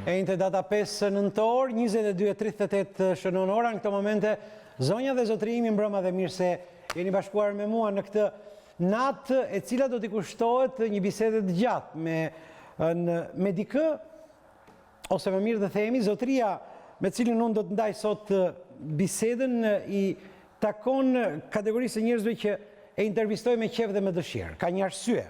Ejnë data 5 nëntor, 22:38 shënon ora. Në këto momente, zonja dhe zotërimi mbrëma dhe mirë se jeni bashkuar me mua në këtë natë e cila do t'i kushtohet një bisede të gjatë me dikë, ose më mirë dhe themi, zotëria me cilin unë do të ndaj sot biseden i takon kategorisë e njerëzve që e intervistoj me qef dhe me dëshirë. Ka një arsye,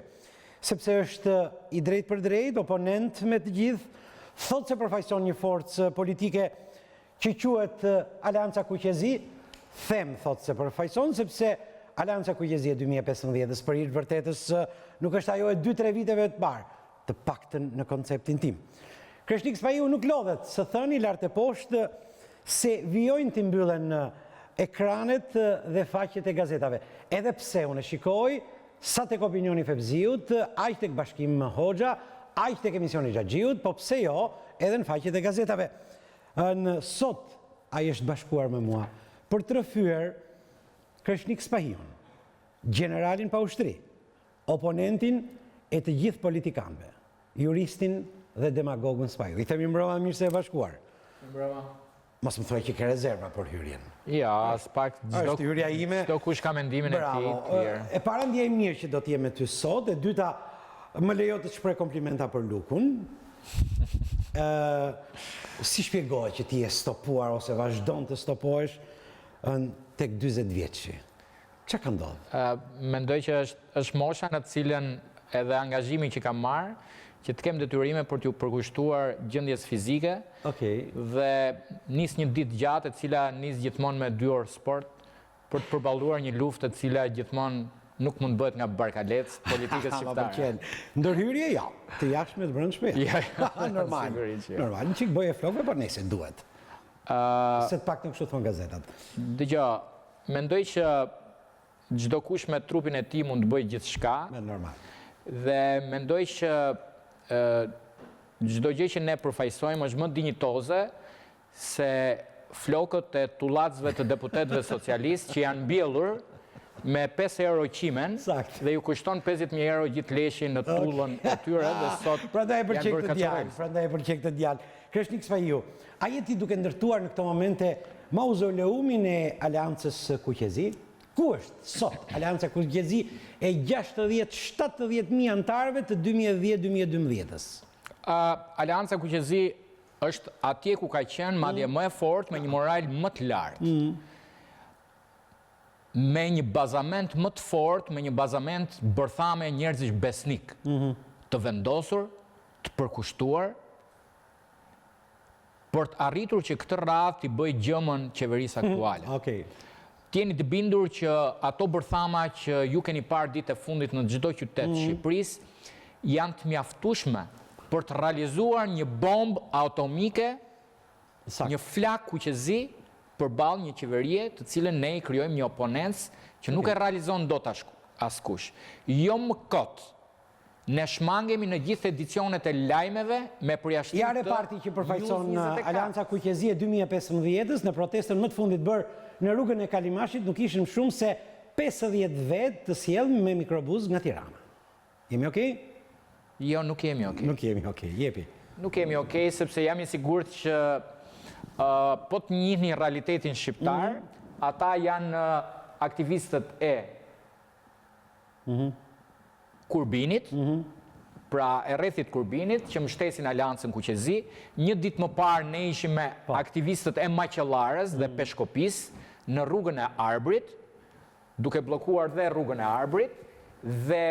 sepse është i drejt për drejt, oponent me të gjithë, thot se përfaqëson një forcë politike që quhet Aleanca Kuqezi, thot se përfaqëson, sepse Aleanca Kuqezi e 2015-ës për hir të vërtetës nuk është ajo e 2-3 viteve të parë, të paktën në konceptin tim. Kreshnik Spahiu nuk lodhet së thëni lart e poshtë se vijojnë të mbyllen ekranet dhe faqet e gazetave. Edhe pse unë shikoj sa tek opinioni Fevziut, aq tek Bashkim Hoxha, aq tek emisioni Xhaxhiut, po pse jo edhe në faqet e gazetave. Sot ai është bashkuar me mua për të rrëfyer Kreshnik Spahiun, generalin pa ushtri, oponentin e të gjithë politikanëve, juristin dhe demagogën Spahiu. I themi mbrëma mirë se e bashkuar. Mbrëma. Mos më thuaj që ke rezerva për hyrjen. Ja, as pak çdo kush ka mendimin e tij. E para ndjej mirë që do të jem me ty sot, e dyta më lejo të shpreh komplimenta për lukun. Si shpjegohet që ti je stopuar ose vazhdon të stopohesh tek 40 vjeçi? Çka ka ndodhur? Mendoj që është mosha në të cilën edhe angazhimi që kam marrë, që të kem detyrime për t'ju përkushtuar gjendjes fizike, dhe nis një ditë gjatë e cila nis gjithmonë me 2 orë sport, për të përballuar një luftë e cila gjithmonë nuk mund bëhet nga barkalec politikës shqiptare. Ndërhyrje ja, të jashtme të brendshme. Normal. Normal, një çik bëje flokëve, por nëse duhet. Se të paktën kështu thon gazetat. Dgjoj, mendoj që çdo kush me trupin e tij mund të bëjë gjithçka. Normal. Dhe mendoj që çdo gjë që ne përfaqësojmë është më dinjitoze se flokët e tullacëve të deputetëve socialistë që janë mbjellur me 5 euro qimen dhe ju kushton 50.000 euro gjithë leshin në tullën e tyre dhe sot prandaj e pëlqej këtë djalë. Kreshnik Spahiu, a je ti duke ndërtuar në këto momente mauzoleumin e Aleancës Kuqezi? Ku është sot Aleanca Kuqezi e 60-70.000 antarëve të 2010-2012-ës? Aleanca Kuqezi është atje ku ka qenë, madje më e fortë, me një moral më të lartë. Me një bazament më të fortë, me një bazament bërthame njerëzish besnik, të vendosur, të përkushtuar, për të arritur që këtë radhë t'i bëj gjëmën qeverisë aktuale. T'jeni të bindur që ato bërthama që ju keni parë ditë e fundit në çdo qytet të Shqipërisë janë të mjaftueshme për të realizuar një bombë atomike, një flak Kuqezi përballë një qeverie të cilën ne i krijojmë një oponencë që nuk e realizon dot askush. Jo më kot. Ne shmangemi në gjithë edicionet e lajmeve me përjashtim të Jare parti që përfaqëson Aleanca Kuqezi e 2015-ës në protestën më të fundit bërë në rrugën e Kalimashit nuk ishim shumë se 50 vetë të sjellë me mikrobus nga Tirana. Jemi okej? Jo, nuk jemi okej. Nuk jemi okej, jepi. Nuk jemi okej, sepse jam i sigurt që po të njihni realitetin shqiptar, ata janë aktivistët e Kurbinit, pra e rrethit Kurbinit, që mbështesin Aleancën Kuqezi. Një ditë më parë ne ishim me aktivistët e Maqellarës dhe Peshkopis në rrugën e Arbrit, duke bllokuar dhe rrugën e Arbrit, dhe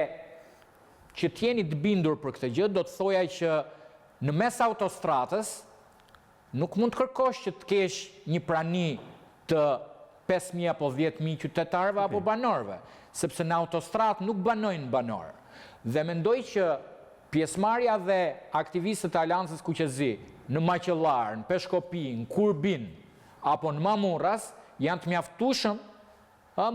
që t'jeni të bindur për këtë gjë, do të thoja që në mes autostradës nuk mund të kërkosh që të kesh një prani të 5.000 apo 10.000 qytetarëve apo banorëve, sepse në autostradë nuk banojnë banorë. Dhe mendoj që pjesëmarrja dhe aktivistët e Aleancës Kuqezi në Maqellar, në Peshkopi, në Kurbin apo në Mamurras janë të mjaftueshëm,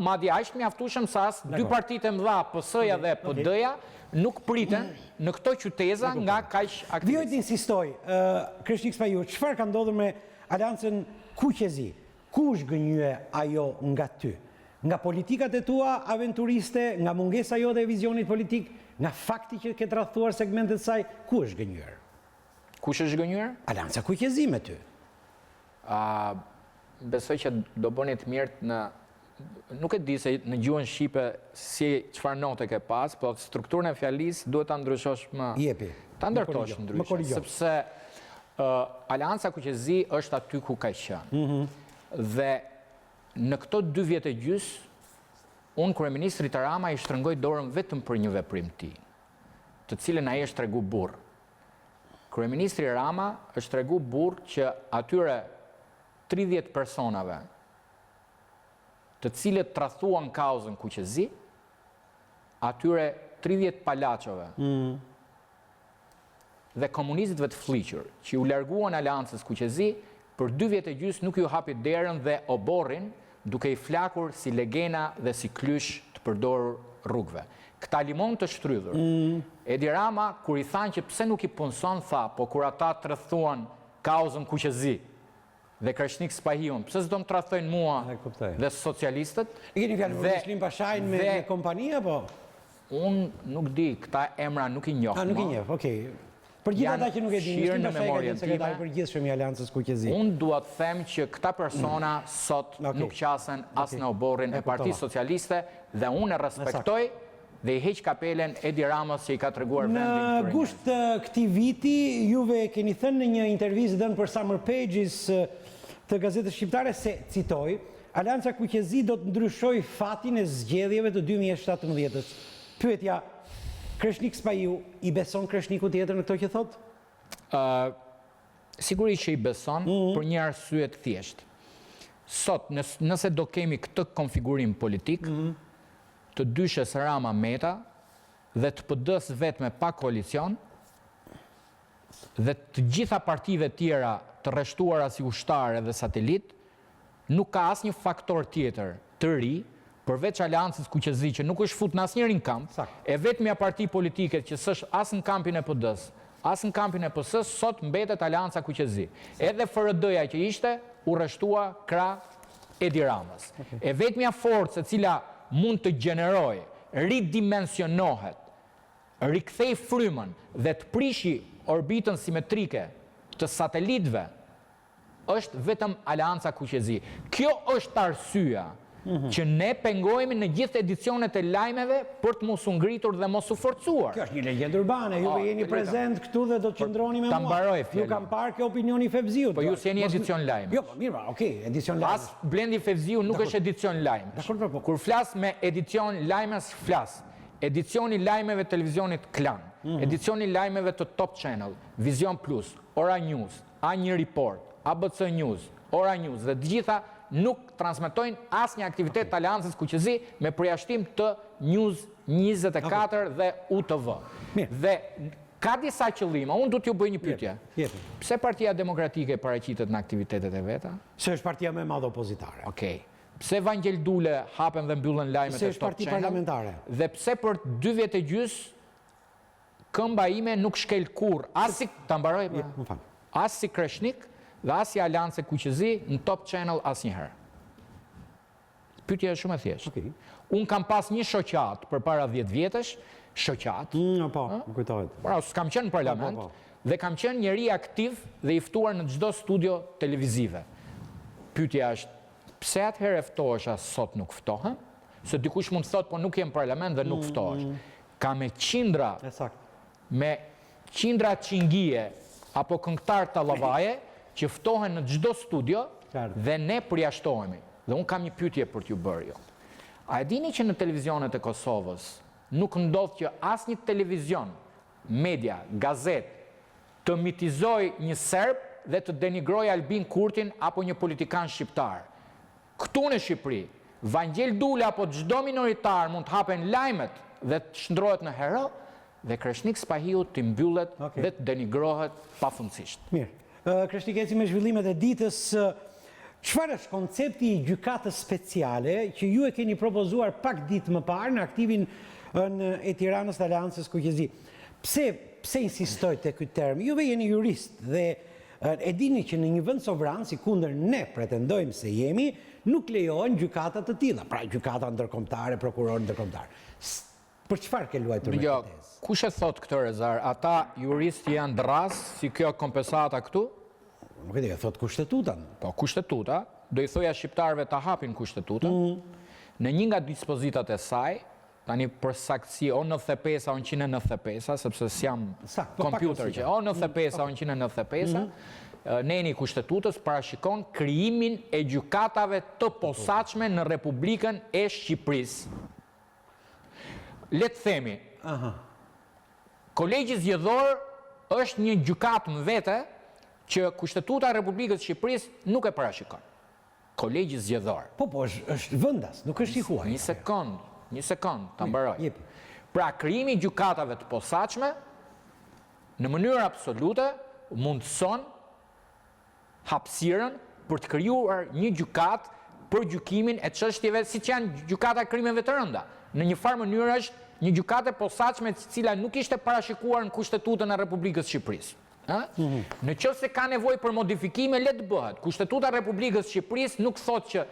madje aq të mjaftueshëm sa as dy partitë e mëdha, PS-ja dhe PD-ja, nuk priten në këto qyteza nga kaq aktivistë. Vjoj të insistoj, Kreshnik Spahiu, çfarë ka ndodhur me Aleancën Kuqezi? Ku është gënjye ajo nga ty? Nga politikat e tua aventuriste, nga mungesa jote e vizionit politik, nga fakti që ke tradhtuar segmentet saj, ku është gënjyer? Kush është zhgënjur? Alianca Kujqezi me ty. Besoj që do bëni të mirë në... Nuk e di se në gjuhën shqipe si çfarë note ke pas, po strukturën e fjalisë duhet ta ndryshosh më. Jepi. Ta ndërtosh ndryshe, sepse Alianca Kujqezi është aty ku ka qenë. Dhe në këto 2 vjet e gjys, unë kryeministrit Rama i shtrëngoj dorën vetëm për një veprim ti, të cilën ai është tregu burr. Kryeministri Rama është tregu burr që atyre 30 personave të cilët tradhtuan kauzën Kujqezi, atyre 30 palaçove dhe komunistëve të fliqur, që u larguan Aleancës Kujqezi, për 2 vjet e gjys nuk ju hapi derën dhe oborrin, duke i flakur si legena dhe si klysh të përdorur rrugëve. Këta limon të shtrydhur. Edi Rama, kur i thanë që pse nuk i punson, tha, po kur ata tradhtuan kauzën Kujqezi dhe Kreshnik Spahiun, pse s'do më tradhtojnë mua dhe socialistët? E keni fjalë për Muslim Bashajn me kompania, po? Unë nuk di, këta emra nuk i njoh. Nuk i njoh, okej. Për gjithë ata që nuk e din, Muslim Bashaj ka qenë sekretari i përgjithshëm i Aleancës Kujqezi. Unë dua të them që këta persona sot nuk qasen as në oborrin e Partisë Socialiste dhe unë e respektoj dhe i heq kapelen Edi Ramës që i ka treguar vendin Në gusht të këtij viti, juve keni thënë në një intervistë dhënë për Summer Pages të gazetës shqiptare se, citoj, Aleanca Kujqezi do të ndryshoj fatin e zgjedhjeve të 2017-ës. Pyetja, Kreshnik Spahiu i beson Kreshniku tjetër në këto që thot? Sigurisht që i beson për një arsye të thjeshtë. Sot, nëse do kemi këtë konfigurim politik, të dyshes Rama Meta dhe të PD-s vetme pa koalicion dhe të gjitha partive tjera të rreshtuara si ushtare dhe satelit, nuk ka asnjë faktor tjetër të ri përveç Aleancës Kujqezi që nuk është fut në asnjërin kamp, e vetmja parti politike që s'është as në kampin e PD-s, as në kampin e PS-s, sot mbetet Aleanca Kujqezi. Edhe FRD-ja që ishte, u rreshtua krah Edi Ramës. E vetmja forcë e cila mund të gjeneroj, ridimensionohet, rikthej frymën dhe të prishi orbitën simetrike të satelitëve, është vetëm Aleanca Kujqezi. Kjo është arsyeja që ne pengohemi në gjithë edicionet e lajmeve për të mos u ngritur dhe mos u forcuar. Kjo është një legjendë urbane, ju jeni prezent këtu dhe do të qëndroni me mua. Ta mbaroj fjalën. Ju kam parë kjo opinioni Fevziut. Po ju s'jeni edicion lajme. Jo, po mirë, okay, edicion lajme. As Blendi Fevziu nuk është edicion lajme. Kur flas me edicion lajmes, flas edicioni lajmeve televizionit Klan, edicioni lajmeve të Top Channel, Vision Plus, Ora News, A1 Report, ABC News, Ora News dhe të gjitha nuk transmetojnë asnjë aktivitet të Aleancës Kujqezi me përjashtim të News 24 dhe UTV. Dhe ka disa qëllime, unë du t'ju bëj një pyetje. Pse Partia Demokratike paraqitet në aktivitetet e veta? Se është partia më e madhe opozitare. Okej. Pse Vangel Dule hapen dhe mbyllen lajmet e Top Channel? Se është parti parlamentare. Dhe pse për 2 vjet e gjys këmba ime nuk shkel kurrë, as si ta mbaroj, as si Kreshnik dhe as si Aleancë Kujqezi në Top Channel asnjëherë. Pyetja është shumë e thjeshtë. Unë kam pas një shoqat përpara 10 vjetësh, shoqat. Po, më kujtohet. Pra, s'kam qenë në parlament dhe kam qenë njeri aktiv dhe i ftuar në çdo studio televizive. Pyetja është, pse atëherë ftohesha sot nuk ftohem? Se dikush mund të thotë, po nuk jem në parlament dhe nuk ftohesh. Ka me qindra qingie apo këngëtar të lavaje që ftohen në çdo studio dhe ne përjashtohemi. Dhe unë kam një pyetje për t'ju bërë jo. A e dini që në televizionet e Kosovës nuk ndodh që asnjë televizion, media, gazet të mitizoj një serb dhe të denigroj Albin Kurtin apo një politikan shqiptar? Këtu në Shqipëri, Vangel Dule apo çdo minoritar mund të hapen lajmet dhe të shndrohet në hero dhe Kreshnik Spahiu të mbyllet dhe të denigrohet pafundësisht. Mirë. Kreshnik, eci me zhvillimet e ditës, çfarë është koncepti i gjykatës speciale që ju e keni propozuar pak ditë më parë në aktivin e Tiranës të Aleancës Kujqezi? Pse insistojtë te ky term? Juve jeni jurist dhe e dini që në një vend sovran, si kundër ne pretendojmë se jemi, nuk lejohen gjykata të tilla. Pra gjykata ndërkombëtare, prokuror ndërkombëtar. Për çfarë ke luajtur me Jo, këtë tezë? kush e thot këtë Rezar? Ata juristë janë dras si kjo kompensata këtu? Nuk e di, thot kushtetutan. Po, kushtetuta, do i thoja shqiptarëve ta hapin kushtetutën. Në një nga dispozitat e saj, tani për saktësi o 95 o 195, sepse s'jam kompjuter që o 95 o 195, neni kushtetutës parashikon krijimin e gjykatave të posaçme në Republikën e Shqipërisë. Le të themi, Kolegji Zgjedhor është një gjykatë më vete që Kushtetuta e Republikës së Shqipërisë nuk e parashikon. Kolegji Zgjedhor. Po, është vendas, nuk është i huaj. Një sekond, ta mbaroj. Jepi. Pra, krijimi i gjykatave të posaçme në mënyrë absolute mundson hapësirën për të krijuar një gjykatë për gjykimin e çështjeve siç janë gjykata e krimeve të rënda. Në një farë mënyrë është një gjykatë e posaçme e cila nuk ishte parashikuar në Kushtetutën e Republikës së Shqipërisë. Në qoftë se ka nevojë për modifikime, le të bëhet. Kushtetuta e Republikës së Shqipërisë nuk thotë që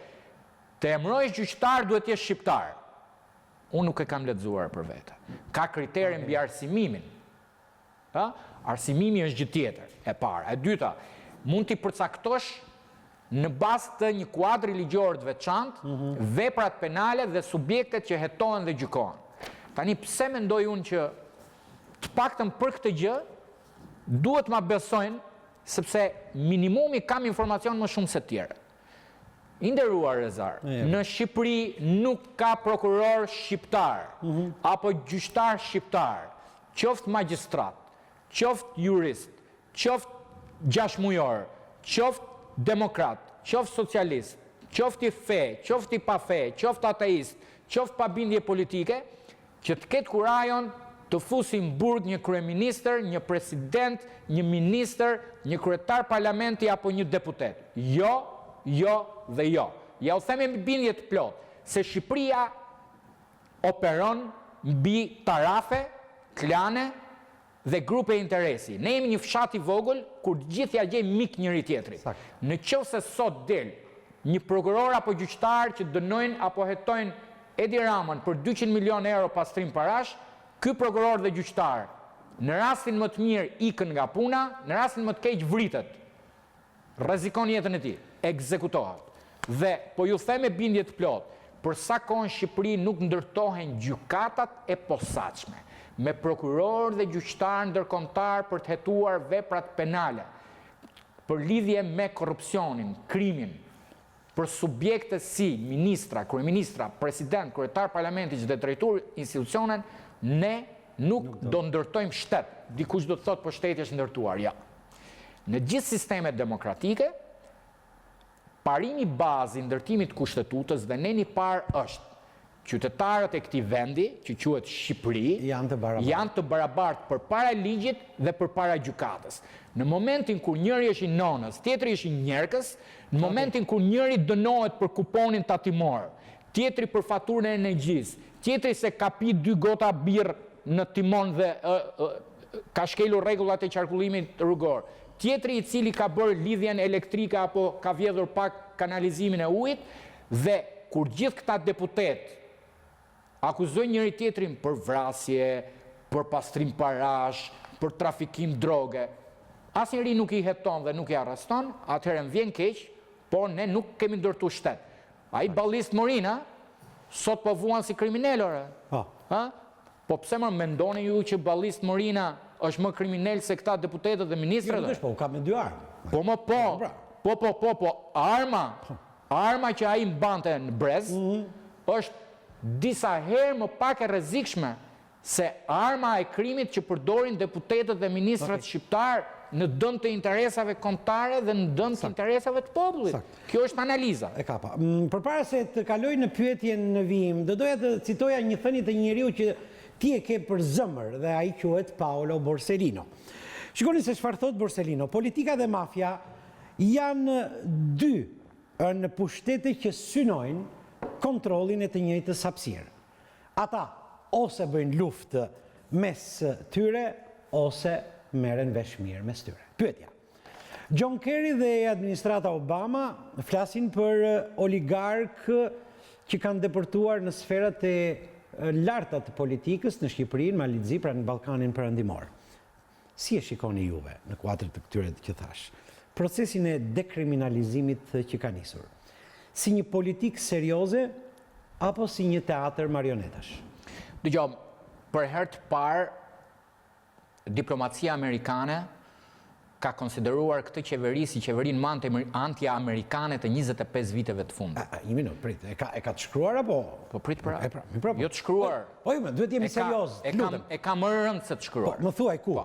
të emërojsh gjyqtar duhet të jesh shqiptar. Unë nuk e kam lexuar për vete. Ka kritere mbi arsimimin. Arsimimi është gjë tjetër, e para. E dyta, mund t'i përcaktosh në bazë të një kuadri ligjor të veçantë veprat penale dhe subjektet që hetohen dhe gjykohen. Tani pse mendoj unë që të paktën për këtë gjë duhet ma besojnë, sepse minimumi kam informacion më shumë se tjere. I nderuar Rezar, në Shqipëri nuk ka prokuror shqiptar, apo gjyqtar shqiptar, qoftë magjistrat, qoftë jurist, qoftë gjashmujor, qoftë demokrat, qoftë socialist, qoftë i fe, qoftë i pa fe, qoftë ateist, qoftë pa bindje politike, që të ketë kurajon të fusin burg një kryeministër, një president, një ministër, një kryetar parlamenti apo një deputet. Jo, jo dhe jo. Ja u themi me bindje të plot, se Shqipëria operon mbi tarafe, klane dhe grupe interesi. Ne jemi një fshat i vogël kur gjithë ja gjejmë mik njëri tjetrit. Në qoftë se sot del një prokuror apo gjyqtar që dënojnë apo hetojnë Edi Ramën për 200 milion euro pastrim parash, ky prokuror dhe gjyqtar në rastin më të mirë ikën nga puna, në rastin më të keq vritet. Rrezikon jetën e tij, ekzekutohet. Dhe po ju them me bindje të plot, për sa kohë në Shqipëri nuk ndërtohen gjykatat e posaçme me prokuror dhe gjyqtar ndërkombëtar për të hetuar veprat penale, për lidhje me korrupsionin, krimin, për subjekte si ministra, kryeministra, president, kryetar parlamentit dhe drejtor institucionin, ne nuk do ndërtojmë shtet. Dikush do të thotë po shteti është ndërtuar. Ja. Në gjithë sistemet demokratike, parimi bazë i ndërtimit kushtetutës dhe neni parë është qytetarët e këtij vendi, që quhet Shqipëri, janë të barabartë përpara ligjit dhe përpara gjykatës. Në momentin kur njëri është i nonës, tjetri është i njerëkës, në momentin kur njëri dënohet për kuponin tatimor, tjetri për faturën e energjisë, tjetri se ka pi 2 gota birr në timon dhe ka shkelur rregullat e qarkullimit rrugor, tjetri i cili ka bërë lidhjen elektrike apo ka vjedhur pak kanalizimin e ujit, dhe kur gjithë këta deputet akuzojnë njëri tjetrin për vrasje, për pastrim parash, për trafikim droge, asnjëri nuk i heton dhe nuk i arreston, atëherë më vjen keq, por ne nuk kemi ndërtu shtet. Ai Ballist Morina sot po vuan si kriminal, po pse më mendoni ju që Ballist Morina është më kriminal se këta deputetët dhe ministrat? Po, ka me 2 armë. Po, arma që ai mbante në brez është disa herë më pak e rrezikshme se arma e krimit që përdorin deputetët dhe ministrat shqiptar në dëm të interesave kombëtare dhe në dëm të interesave të popullit. Kjo është analiza. E kapa. Përpara se të kaloj në pyetjen në vijim, do doja të citoja një thënie të një njeriu që ti e ke për zëmër dhe ai quhet Paolo Borsellino. Shikoni se çfarë thot Borsellino. Politika dhe mafia janë 2 në pushtete që synojnë kontrollin e të njëjtës hapësirë. Ata ose bëjnë luftë mes tyre, ose merren vesh mirë mes tyre. Pyetja. John Kerry dhe administrata Obama flasin për oligarkë që kanë deportuar në sferat e larta të politikës në Shqipërinë, Malizzi, pra në Ballkanin Perëndimor. Si e shikoni juve në kuadër të këtyre që thash? Procesin e dekriminalizimit që ka nisur. Si një politikë serioze apo si një teatër marionetash? Dëgjoj, për herë të parë diplomacia amerikane ka konsideruar këtë qeveri si qeverinë më anti-amerikane të 25 viteve të fundit. Një minut, prit, e ka të shkruar apo? Po prit për Jo jo të shkruar. Po, duhet jemi serioz, lutem. E ka më rënd se të shkruar. Po, më thuaj ku?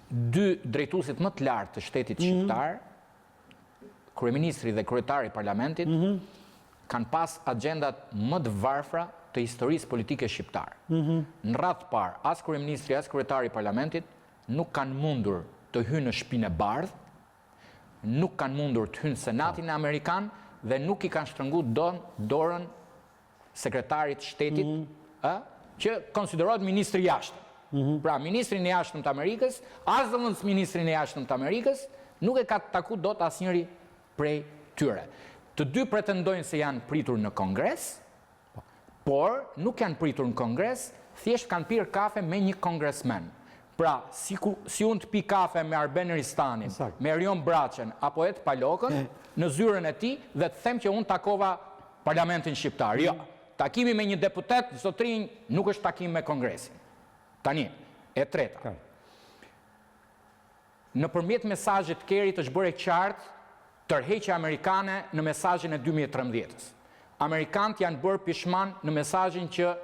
Dy drejtuesit më të lartë të shtetit shqiptar, kryeministri dhe kryetari i parlamentit, kanë pas agendat më të varfra të historisë politike shqiptare. Në radhë parë, as kryeministri, as kryetari i parlamentit nuk kanë mundur të hynë në shtëpinë e bardhë, nuk kanë mundur të hynë në Senatin Amerikan dhe nuk i kanë shtrënguar dorën sekretarit shtetit, që konsiderohet ministri i jashtëm. Pra, ministrin e jashtëm të Amerikës, as dhe ministrin e jashtëm të Amerikës, nuk e ka taku dot asnjëri prej tyre. Të dy pretendojnë se janë pritur në Kongres, por nuk janë pritur në Kongres, thjesht kanë pirë kafe me një kongresmen. Pra, si unë të pi kafe me Arben Ristanin, me Erion Braçen, apo Ed Palokën, në zyrën e ti, dhe të them që unë takova parlamentin shqiptar. Jo, takimi me një deputet, zotrinj, nuk është takim me Kongresin. Tani, e treta. Në përmjet mesazhit të Kerit është bërë e qartë tërheqja amerikane në mesazhin e 2013-s. Amerikanët janë bërë pishman në mesazhin që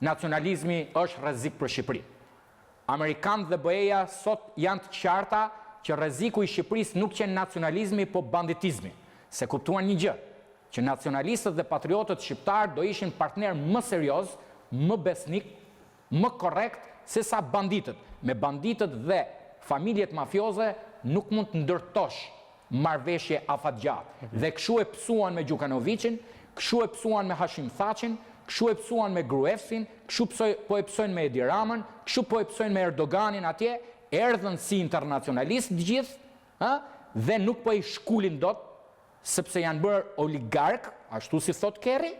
nacionalizmi është rrezik për Shqipërinë. Amerikanët dhe BE-ja sot janë të qarta që rreziku i Shqipërisë nuk qenë nacionalizmi, po banditizmi. Se kuptuan një gjë, që nacionalistët dhe patriotët shqiptarë do ishin partner më serioz, më besnik, më korrekt se sa banditët. Me banditët dhe familjet mafioze nuk mund të ndërtosh marrëveshje afatgjatë. Dhe kështu e pësuan me Gjukanovićin, kështu e pësuan me Hashim Thaqin, kështu e pësuan me Gruevsin, kështu po e pësojnë me Edi Ramën, kështu po e pësojnë me Erdoganin atje, erdhën si internacionalistë të gjithë, dhe nuk po i shkulin dot, sepse janë bërë oligark, ashtu si thot Kerri,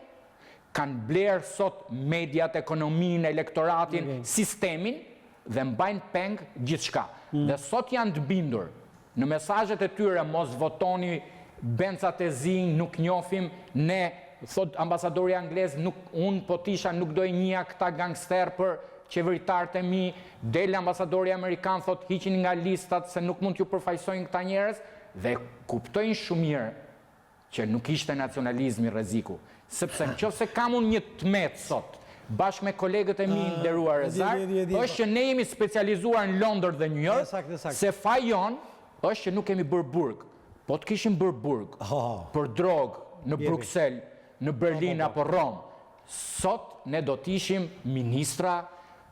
kanë blerë sot mediat, ekonominë, elektoratin, sistemin, dhe mbajnë peng gjithçka. Dhe sot janë të bindur në mesazhet e tyre mos votoni bencat e zi, nuk njofim, ne, thot ambasadori anglez, unë po tisha nuk doj njëja këta gangster për qeveritarët e mi, del ambasadori amerikan, thot hiqin nga listat se nuk mund t'ju përfaqësojnë këta njerëz, dhe kuptojnë shumë mirë që nuk ishte nacionalizmi rreziku. Sepse nëse kam unë një tmet sot, bashkë me kolegët e mi nderuar Rezar, është që ne jemi specializuar në Londër dhe New York, se fajon është që nuk kemi bërë burg. Po të kishim bërë burg për drogë në Bruxelles, në Berlin apo Rom. Sot ne do t'ishim ministra,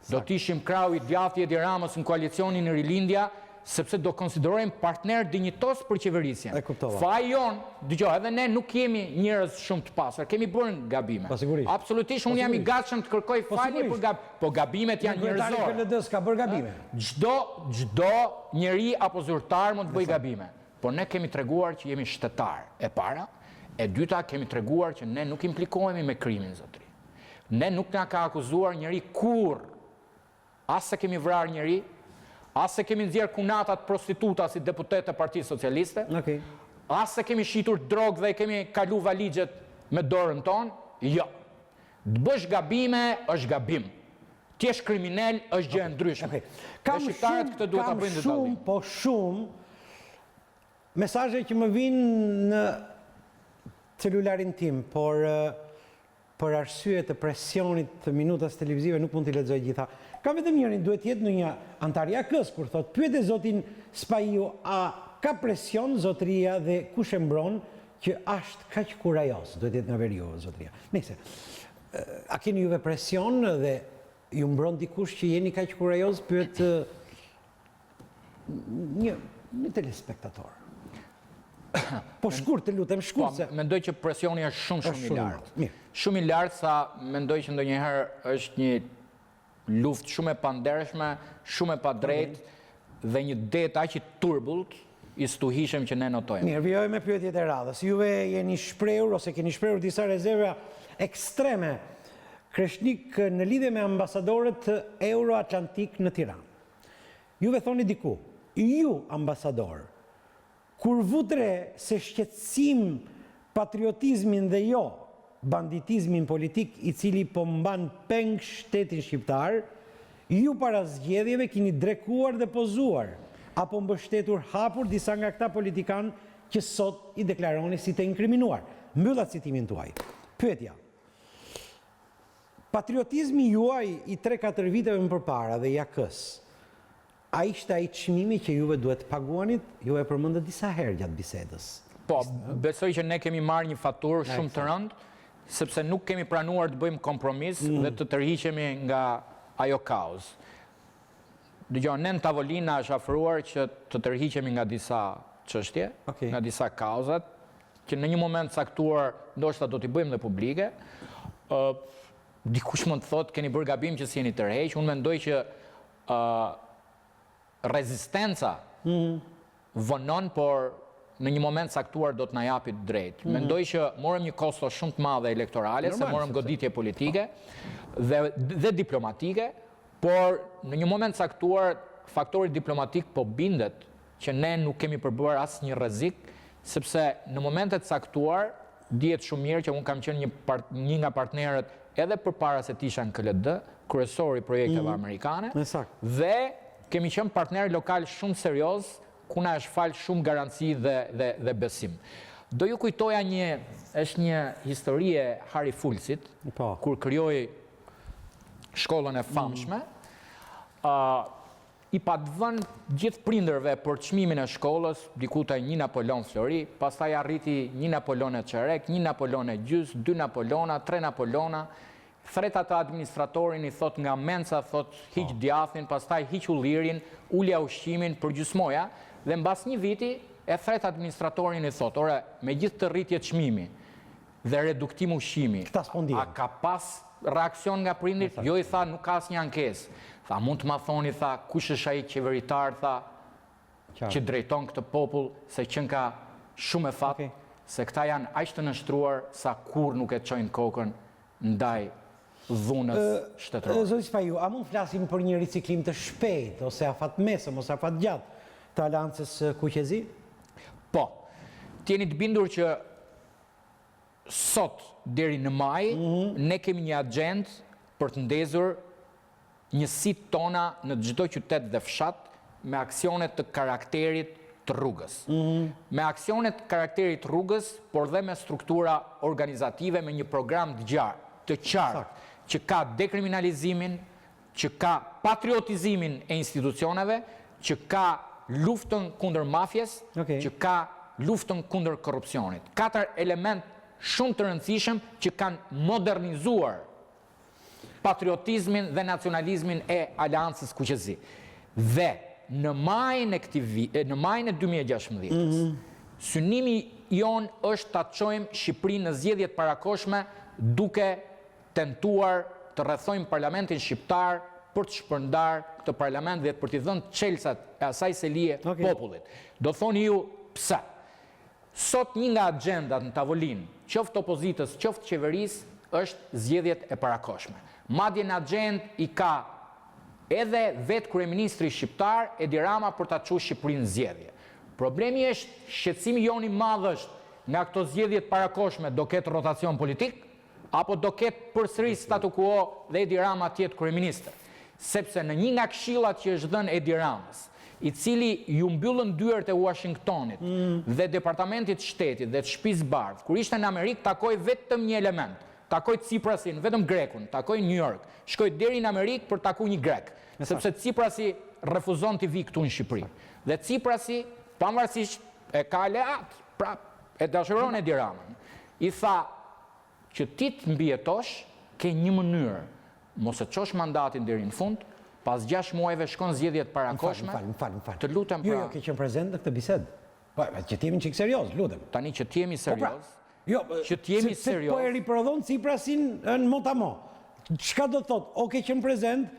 do t'ishim krau i djathtë i Edi Ramës në koalicionin në Rilindja, sepse do konsiderojmë partner dinjitos për qeverisjen. Faji jon, dëgjoj, edhe ne nuk jemi njerëz shumë të pasur, kemi bërë gabime. Absolutisht unë jam i gatshëm të kërkoj falje për gabime, po gabimet janë njerëzore. PLD-s ka bërë gabime. Çdo njeri apo zyrtar mund të bëjë gabime. Por ne kemi treguar që jemi shtetar, e para, e dyta kemi treguar që ne nuk implikohemi me krimin, zotri. Ne nuk na ka akuzuar njeri kurrë. As se kemi vrarë njeri, as se kemi nxjerrë kunatat prostituta si deputet e Partisë Socialiste, as se kemi shitur drogë dhe kemi kalu valigjet me dorën tonë, jo. Të bësh gabime është gabim. Ti je kriminal është gjë e ndryshme. Kam shumë, po shumë mesazhe që më vinë në celularin tim, por për arsye të presionit të minutës televizive nuk mund t'i lexoj gjitha. Ka vetëm njërin, duhet jetë në një antar i AK-s, kur thot, pyet e zotin Spahiu, a ka presion zotëria dhe kush e mbron që është kaq kurajos, duhet jetë nga veriu zotëria. Nëse, a keni juve presion dhe ju mbron dikush që jeni kaq kurajos, pyet një telespektator. Po shkurt, të lutem, shkurt se... Mendoj që presioni është shumë i lartë. Shumë i lartë sa mendoj që ndonjëherë është një luftë shumë e pandershme, shumë e padrejtë dhe një det aq i turbullt i stuhishëm që ne notojmë. Mirë, vjoj me pyetjet e radhës. Juve jeni shprehur ose keni shprehur disa rezerva ekstreme kreshnik në lidhje me ambasadorët Euroatlantik në Tiranë. Juve thoni diku, ju ambasador, kur vutre se shqetësim patriotizmin dhe jo banditizmin politik i cili po mban peng shtetin shqiptar, ju para zgjedhjeve kini drekuar dhe pozuar, apo mbështetur hapur disa nga këta politikan që sot i deklaroni si të inkriminuar. Mbyllat citimin tuaj. Pyetja. Patriotizmi juaj i 3-4 viteve më përpara dhe jakës, a ishte ai çmimi që juve duhet të paguanit? Ju e përmendët disa herë gjatë bisedës. Po, besoj që ne kemi marrë një faturë shumë të rëndë, sepse nuk kemi pranuar të bëjmë kompromis dhe të tërhiqemi nga ajo kauzë. Dëgjoj, ne në tavolina është afruar që të tërhiqemi nga disa çështje, nga disa kauzat, që në një moment caktuar ndoshta do t'i bëjmë dhe publike. Dikush mund të thotë keni bërë gabim që si jeni tërheq. Unë mendoj që rezistenca vonon, por në një moment caktuar do të na japi drejt. Mendoj që morëm një kosto shumë të madhe elektorale, se morëm goditje politike dhe diplomatike, por në një moment caktuar faktori diplomatik po bindet që ne nuk kemi përbërë asnjë rrezik, sepse në momentet caktuar dihet shumë mirë që unë kam qenë një nga partnerët edhe përpara se të isha në KLD, kryesori i projekteve amerikane, dhe kemi qenë partner lokal shumë serioz, ku na është falë shumë garanci dhe besim. Do ju kujtoja është një histori e Harry Fulsit, kur krijoi shkollën e famshme, i pa të vënë gjithë prindërve për çmimin e shkollës, diku te 1 Napoleon Flori, pastaj arriti 1 Napoleon e Çerek, 1 Napoleon e Gjys, 2 Napoleona, 3 Napoleona. Thret ata administratorin i thot nga menca, thot hiq djathin, pastaj hiq ullirin, ulja ushqimin, përgjysmoja, dhe mbas një viti e thret administratorin i thot, ore, me gjithë të rritje çmimi dhe reduktim ushqimi, a ka pas reakcion nga prindit? Jo, i tha, nuk ka asnjë ankesë. Tha, mund të ma thoni, tha, kush është ai qeveritar, tha, që drejton këtë popull, se qenë ka shumë e fat, se këta janë aq të nështruar sa kur nuk e çojnë kokën ndaj dhunës shtetërore. Zoti Spaju, a mund flasim për një riciklim të shpejt, ose afat mesëm, ose afat gjatë të Aleancës Kuqezi? Po, t'jeni të bindur që sot deri në maj, ne kemi një agjendë për të ndezur njësitë tona në çdo qytet dhe fshat me aksionet të karakterit të rrugës. Me aksionet të karakterit të rrugës, por dhe me struktura organizative, me një program të qartë, që ka dekriminalizimin, që ka patriotizimin e institucioneve, që ka luftën kundër mafjes, që ka luftën kundër korrupsionit. 4 element shumë të rëndësishëm që kanë modernizuar patriotizmin dhe nacionalizmin e Aleancës Kuqezi. Dhe në majin e 2016, synimi jon është ta çojmë Shqipërinë në zgjedhjet parakoshme duke tentuar të rrethojmë parlamentin shqiptar për të shpërndar këtë parlament dhe për t'i dhënë çelësat e asaj selie popullit. Do thoni ju pse? Sot një nga agjendat në tavolinë, qoftë opozitës, qoftë qeverisë, është zgjedhjet e parakoshme. Madje në agjendë i ka edhe vetë kryeministri shqiptar Edi Rama për ta çuar Shqipërinë në zgjedhje. Problemi është shqetësimi jon i madh është nga këto zgjedhjet parakoshme do ketë rotacion politik, apo do ketë përsëri statu quo dhe Edi Rama të jetë kryeminist. Sepse në një nga këshillat që është dhënë Edi Ramës, i cili ju mbyllën dyert e Washingtonit dhe Departamentit Shtetit dhe të Shtëpisë Bardhë, kur ishte në Amerikë takoi vetëm një element, takoi Tsiprasin, vetëm Grekun, takoi New York, shkoi deri në Amerikë për taku një Grek, sepse Tsiprasi refuzon të vijë këtu në Shqipëri. Dhe Tsiprasi, pavarësisht e ka aleat, pra e dashuron Edi Ramën, i tha që ti të mbijetosh ke një mënyrë, mos e çosh mandatin deri në fund, pas 6 muajve shkon zgjedhjet parakoshme. Të lutem pra. Jo, ke qenë prezent në këtë bisedë. Po, që t'jemi çik serioz, lutem. Tani që t'jemi serioz. Jo, që t'jemi serioz. Po e riprodhon Tsiprasin në motamo. Çka do të thotë? O ke qenë prezent,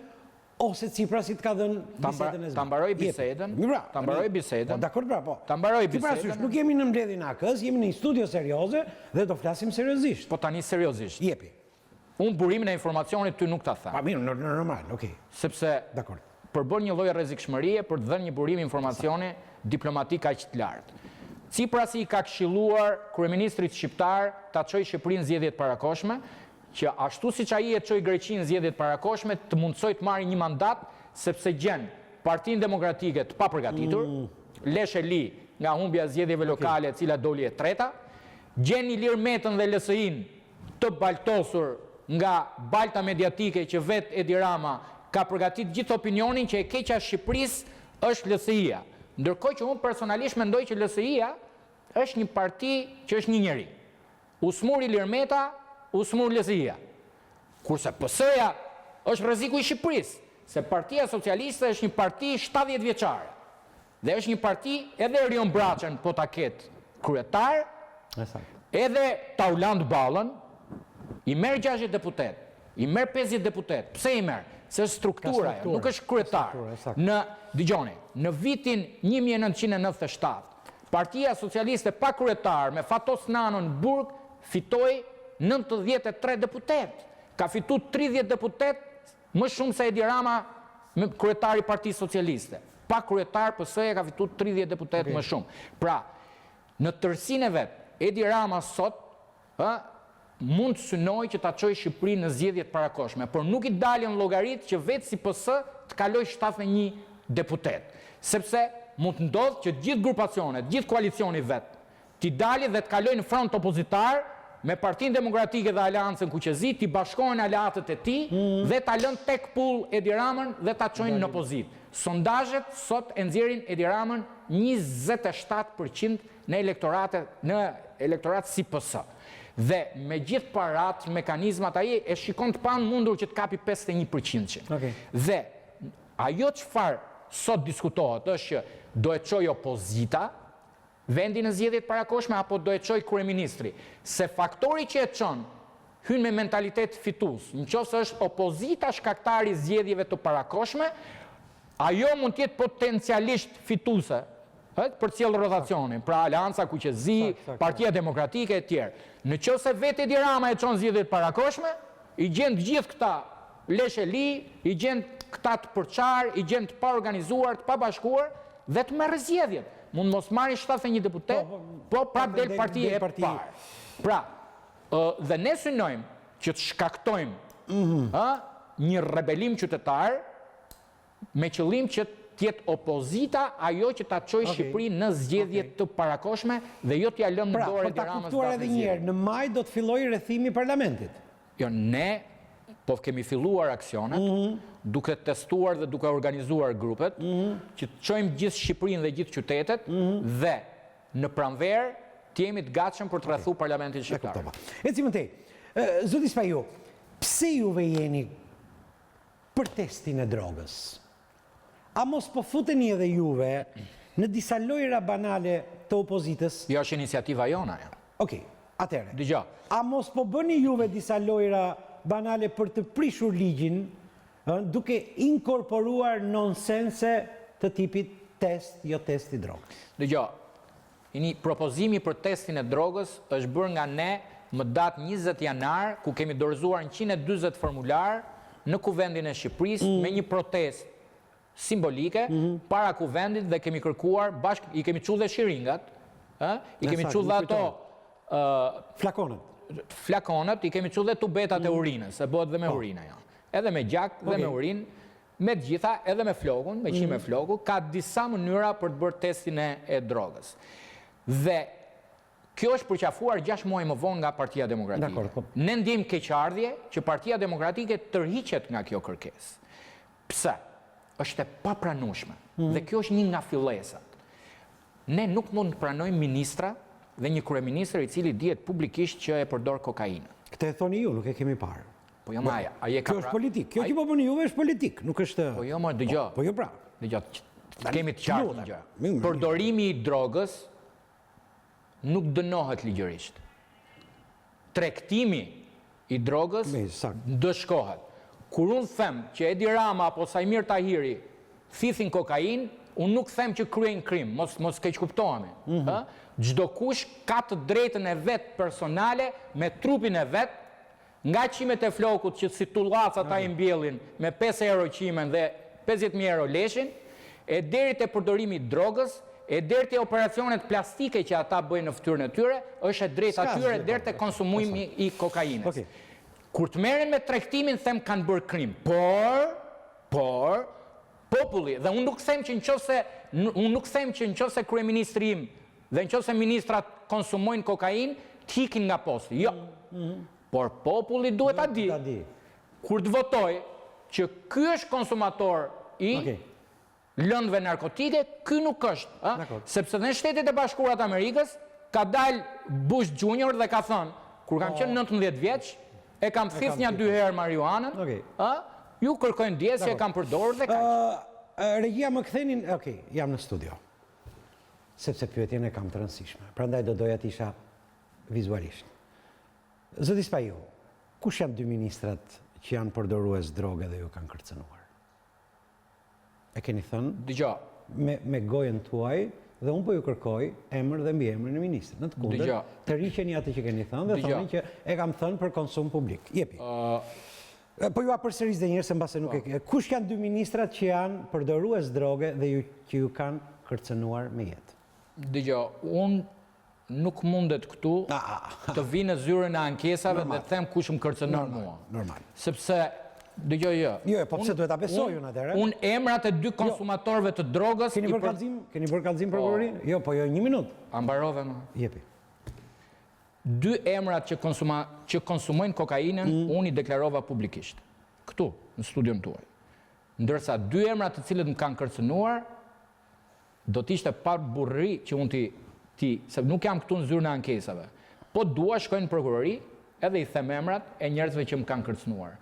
ose Ciprasit ka dhënë bisedën e Ta mbaroj bisedën. Ta mbaroj bisedën. Po, dakord pra, po. Ta mbaroj Ti parasysh, bisedën. nuk jemi në mbledhjen e AK-s, jemi në një studio serioze dhe do flasim seriozisht. Po tani seriozisht. Jepi. Unë burimin e informacionit ty nuk ta Pa them. mirë, normal, okay. Sepse Dakord. përbën një lloj rrezikshmërie për të dhënë një burim informacioni diplomatik aq të lartë. Ciprasi i ka këshilluar kryeministrit shqiptar ta çojë Shqipërinë zgjedhjet parakoshme, që ashtu siç ai e çoi Greqinë zgjedhjet parakoshme, të mundsoj të marrë një mandat sepse gjen Partinë Demokratike të papërgatitur, Leshe Li nga humbja e zgjedhjeve lokale, e cila doli e treta, gjen Ilir Metën dhe LSI-n të baltosur nga balta mediatike që vetë Edi Rama ka përgatit gjithë opinionin që e keqja e Shqipërisë është LSI-a. Ndërkohë që unë personalisht mendoj që LSI-a është një parti që është një njeri. Usmur Ilir Meta, usmur LSI-a. Kurse PS-ja është rreziku i Shqipërisë, se Partia Socialiste është një parti 70 vjeçare. Dhe është një parti edhe Erion Braçën po ta ketë kryetar, edhe Tauland Ballën, i merr 60 deputet, i merr 50 deputet. Pse i merr? Se struktura, nuk është kryetar. Dëgjoni, në vitin 1997, Partia Socialiste pa kryetar me Fatos Nano në Burg fitoi 93 deputet. Ka fitu 30 deputet më shumë se Edi Rama me kryetari Partisë Socialiste. Pa kryetar PS-ja ka fitu 30 deputet më shumë. Pra, në tërsinë e vet, Edi Rama sot mund të synoj që ta çojë Shqipërinë në zgjedhjet parakoshme, por nuk i dalin llogarit që vetë si PS të kaloj 71 deputet. Sepse mund të ndodhë që gjithë grupacionet, gjithë koalicioni vetë, t'i dalin dhe të kalojnë në front opozitar me Partinë Demokratike dhe Aleancën Kuqezi, t'i bashkojnë aleatët e tij dhe ta lënë tek pull Edi Ramën dhe ta çojnë në opozitë. Sondazhet sot e nxjerrin Edi Ramën 27% në elektorat si PS. Dhe me gjithë parat, mekanizmat, ai e shikon të panë mundur që të kapi 51%. Dhe ajo çfarë sot diskutohet është që do e çojë opozita vendin në zgjedhjet parakoshme apo do e çojë kryeministri. Se faktori që e çon hyn me mentalitet fitues. Nëse është opozita shkaktari i zgjedhjeve të parakoshme, ajo mund të jetë potencialisht fituese për cilë rotacionin, pra Aleanca Kuqezi, Partia Demokratike e tjerë. Nëse vetë Edi Rama e çon zgjedhjet parakoshme, i gjen të gjithë këta Leshe Li, i gjen këta të përçar, i gjen të pa organizuar, të pa bashkuar dhe të merr zgjedhjet. Mund mos marrë 71 deputet, po prap del partia e parë. Pra, dhe ne synojmë që të shkaktojmë një rebelim qytetar me qëllim që tjetë opozita ajo që ta çojë Shqipërinë në zgjedhjet të parakoshme dhe jo t'ja lëmë në dorë Edi Ramës. Pra, për ta kuptuar edhe një herë, në maj do të fillojë rrethimi i parlamentit. Jo, ne po kemi filluar aksionet, duke testuar dhe duke organizuar grupet, që të çojmë gjithë Shqipërinë dhe gjithë qytetet dhe në pranverë të jemi të gatshëm për të rrethuar parlamentin shqiptar. Eci më tej, zoti Spaju, pse juve jeni për testin e drogës? A mos po futeni edhe juve në disa lojra banale të opozitës? Jo, është iniciativa jona. Okej, atëherë. Dëgjoj. A mos po bëni juve disa lojra banale për të prishur ligjin, duke inkorporuar nonsense të tipit test, jo test i drogës? Dëgjoj, propozimi për testin e drogës është bërë nga ne më datë 20 janar, ku kemi dorëzuar 140 formular në kuvendin e Shqipërisë me një protestë simbolike para kuvendit dhe kemi kërkuar i kemi çuar dhe shiringat, i kemi çuar dhe ato flakonët, i kemi çuar dhe tubetat e urinës, se bëhet dhe me urinë ajo. Edhe me gjak dhe me urinë, me të gjitha, edhe me flokun, me qime floku, ka disa mënyra për të bërë testin e drogës. Dhe kjo është përqafuar 6 muaj më vonë nga Partia Demokratike. Ne ndjejmë keqardhje që Partia Demokratike tërhiqet nga kjo kërkesë. Pse? Është e papranueshme. Dhe kjo është një nga fillesat. Ne nuk mund të pranojmë ministra dhe një kryeministër i cili dihet publikisht që e përdor kokainë. Këtë e thoni ju, nuk e kemi parë. Po jo Maja, kjo është politik. Kjo që po bëni juve është politik, nuk është. Po jo më dëgjoj. Po jo pra. Dëgjoj, kemi të qartë një gjë. Përdorimi i drogës nuk dënohet ligjërisht. Tregtimi i drogës dëshkohet. kur unë them që Edi Rama apo Sajmir Tahiri thithin kokain, unë nuk them që kryen krim, mos keq kuptohemi. Çdo kush ka të drejtën e vet personale me trupin e vet, nga qimet e flokut që si tullac ata i mbjellin me 5 euro qimen dhe 50.000 euro leshin, e deri te përdorimi i drogës, e deri te operacionet plastike që ata bëjnë në fytyrën e tyre, është e drejtë atyre deri te konsumimi i kokainës. Kur të merren me tregtimin them kanë bërë krim, por populli, dhe unë nuk them që nëse kryeministri im dhe nëse ministrat konsumojnë kokain, të hikin nga posti. Jo. Por populli duhet ta di. Kur të votoj që ky është konsumator i lëndëve narkotike, ky nuk është. Sepse në Shtetet e Bashkuara të Amerikës ka dalë Bush Junior dhe ka thënë, kur kam qenë 19 vjeç, e kam thith një 2 herë marijuanën, ju kërkojnë djesë që e kam përdorur dhe kaq. Regjia më kthenin, jam në studio. Sepse pyetjen e kam të rëndësishme. Prandaj do doja të isha vizualisht. Zoti Spajo, kush janë 2 ministrat që janë përdorues droge dhe ju kanë kërcënuar? E keni thënë? Dëgjoj. Me gojën tuaj, dhe unë po ju kërkoj emër dhe mbiemrin e ministrit. Në të kundër, të riqeni atë që keni thënë dhe thoni që e kam thënë për konsum publik. Jepi. Po ju përsëris dhe njërë se mbase nuk e ke. Kush janë 2 ministrat që janë përdorues droge dhe që ju kanë kërcënuar me jetë? Dëgjoj, unë nuk mundet këtu të vi në zyrën e ankesave dhe të them kush më kërcënon mua. Normal. Sepse, dëgjoj jo. Jo, po pse duhet ta besoj unë atëherë? Unë emrat e 2 konsumatorëve të drogës... Keni bërë kallëzim prokurorin? Jo, po jo, 1 minutë. Ambarove më. Jepi. 2 emrat që konsumojnë kokainën, unë i deklarova publikisht. Këtu, në studion tuaj. Ndërsa 2 emrat të cilët më kanë kërcënuar, do t'ishte pa burri që unë se nuk jam këtu në zyrën e ankesave. Po dua shkojnë në prokurori, edhe i them emrat e njerëzve që më kanë kërcënuar.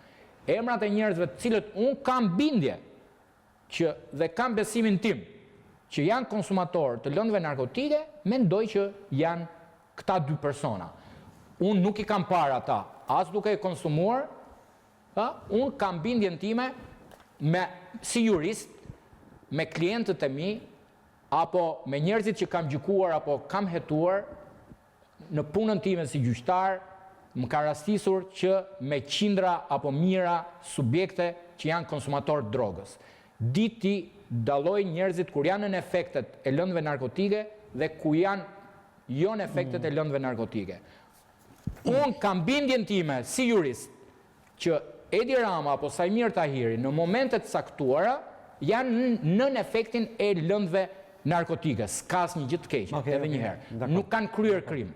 Emrat e njerëzve të cilët unë kam bindje dhe kam besimin tim që janë konsumatorë të lëndëve narkotike, mendoj që janë këta 2 persona. Unë nuk i kam parë ata, as duke i konsumuar, unë kam bindjen time si jurist, me klientët e mi, apo me njerëzit që kam gjykuar, apo kam hetuar, në punën time si gjyqtar, më ka rastisur që me qindra apo mijëra subjekte që janë konsumatorë drogës. Diti dalloj njerëzit kur janë në efektet e lëndëve narkotike dhe ku janë jo në efektet e lëndëve narkotike. Unë kam bindjen time si jurist që Edi Rama apo Sajmir Tahiri në momentet saktuara janë në efektin e lëndëve narkotike. S'kas një gjithë keqe, edhe një herë. Nuk kanë kryer krim.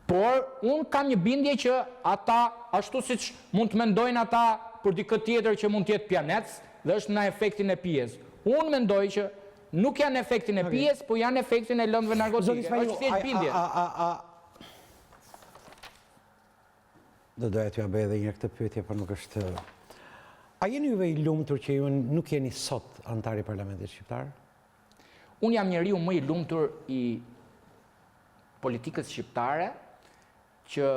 Por, unë kam një bindje që ata, ashtu siç mund të mendojnë ata për dikë tjetër që mund të jetë pianec, dhe është në efektin e pijes. Unë mendoj që nuk janë efektin e pijes, po janë efektin e lëndëve narkotike. Është thjesht bindje. Do doja t'ja bëj edhe një këtë pyetje, por nuk është... A jeni juve i lumtur që ju nuk jeni sot antar i Parlamentit Shqiptar? Unë jam njeriu më i lumtur i politikës shqiptare që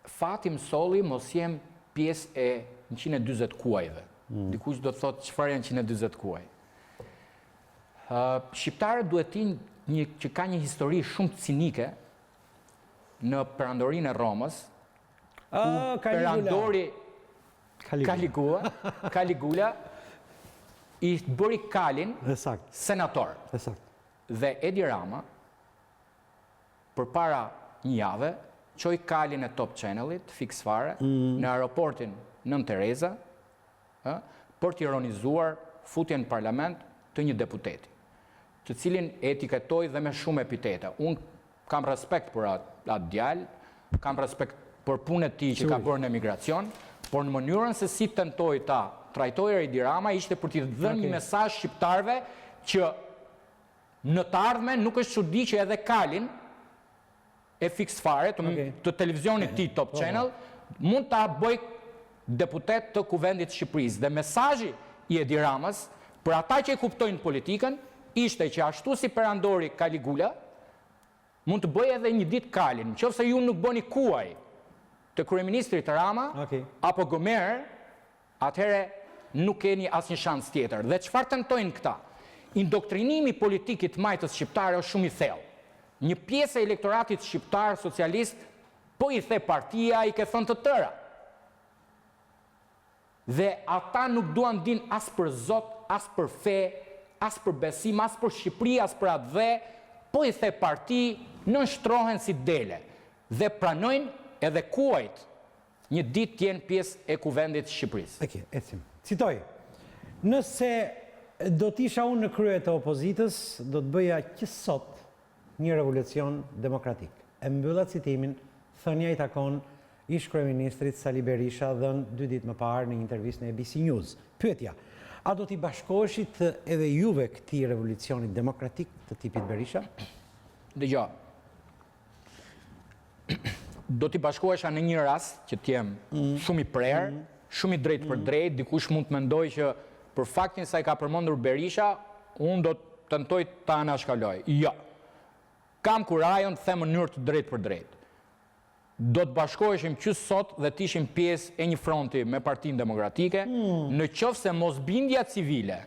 fati mësolli mos jem pjesë e 140 kuajve. Dikush do të thotë çfarë janë 140 kuaj. Shqiptarët duhet tinë që ka një histori shumë cinike në perandorinë e Romës, ku perandori Caligula i bëri Kalin senator. Dhe Edi Rama, përpara një jave, qoj Kalin e Top Channelit, fix fare, në aeroportin Nën Tereza, për t'ironizuar futjen në parlament të një deputeti, të cilin etiketoj dhe me shumë epitete. Unë kam respekt për atë djalë, kam respekt për punët ti që ka bërë në emigracion, por në mënyrën se si tentoj ta trajtojë Edi Rama, ishte për t'i dhënë një mesazh shqiptarëve që në të ardhmen nuk është çudi që edhe Kalin e fix fare të televizionit ti Top Channel mund ta bëj deputet të Kuvendit të Shqipërisë. Dhe mesazhi i Edi Ramës për ata që e kuptojnë politikën ishte që ashtu si perandori Caligula mund të bëj edhe një ditë Kalin, nëse ju nuk bëni kuaj të kryeministrit Rama apo Gomer, atëhere nuk keni asnjë shans tjetër. Dhe çfarë tentojnë këta? Indoktrinimi politik i të majtës shqiptare është shumë i thellë. Një pjesë e elektoratit shqiptar socialist po i the partia, i ke thënë të tëra. Dhe ata nuk duan din as për Zot, as për fe, as për besim, as për Shqipëri, as për atë dhe, po i the parti, nënshtrohen si dele dhe pranojnë edhe kuajt një ditë t'jenë pjesë e kuvendit Shqipërisë. Eke, ecim. Citoj, nëse do t'isha unë në krye të opozitës, do të bëja që sot një revolucion demokratik. E mbyllat citimin, thënia i takon ish kryeministrit Sali Berisha dhënë 2 ditë më parë në intervistë në ABC News. Pyetja, a do t'i bashkoheshit edhe juve këtij revolucionit demokratik të tipit Berisha? Dëgjoj. Do t'i bashkohesha në një rast që t'jem shumë i prerë, shumë i drejtë për drejtë, dikush mund të mendoj që për faktin sa i ka përmendur Berisha, unë do të tentoj ta anashkaloj. Jo. Kam kurajon të them në mënyrë të drejtë për drejtë. Do të bashkoheshim që sot dhe të ishim pjesë e një fronti me Partinë Demokratike, në qoftë se mosbindja civile,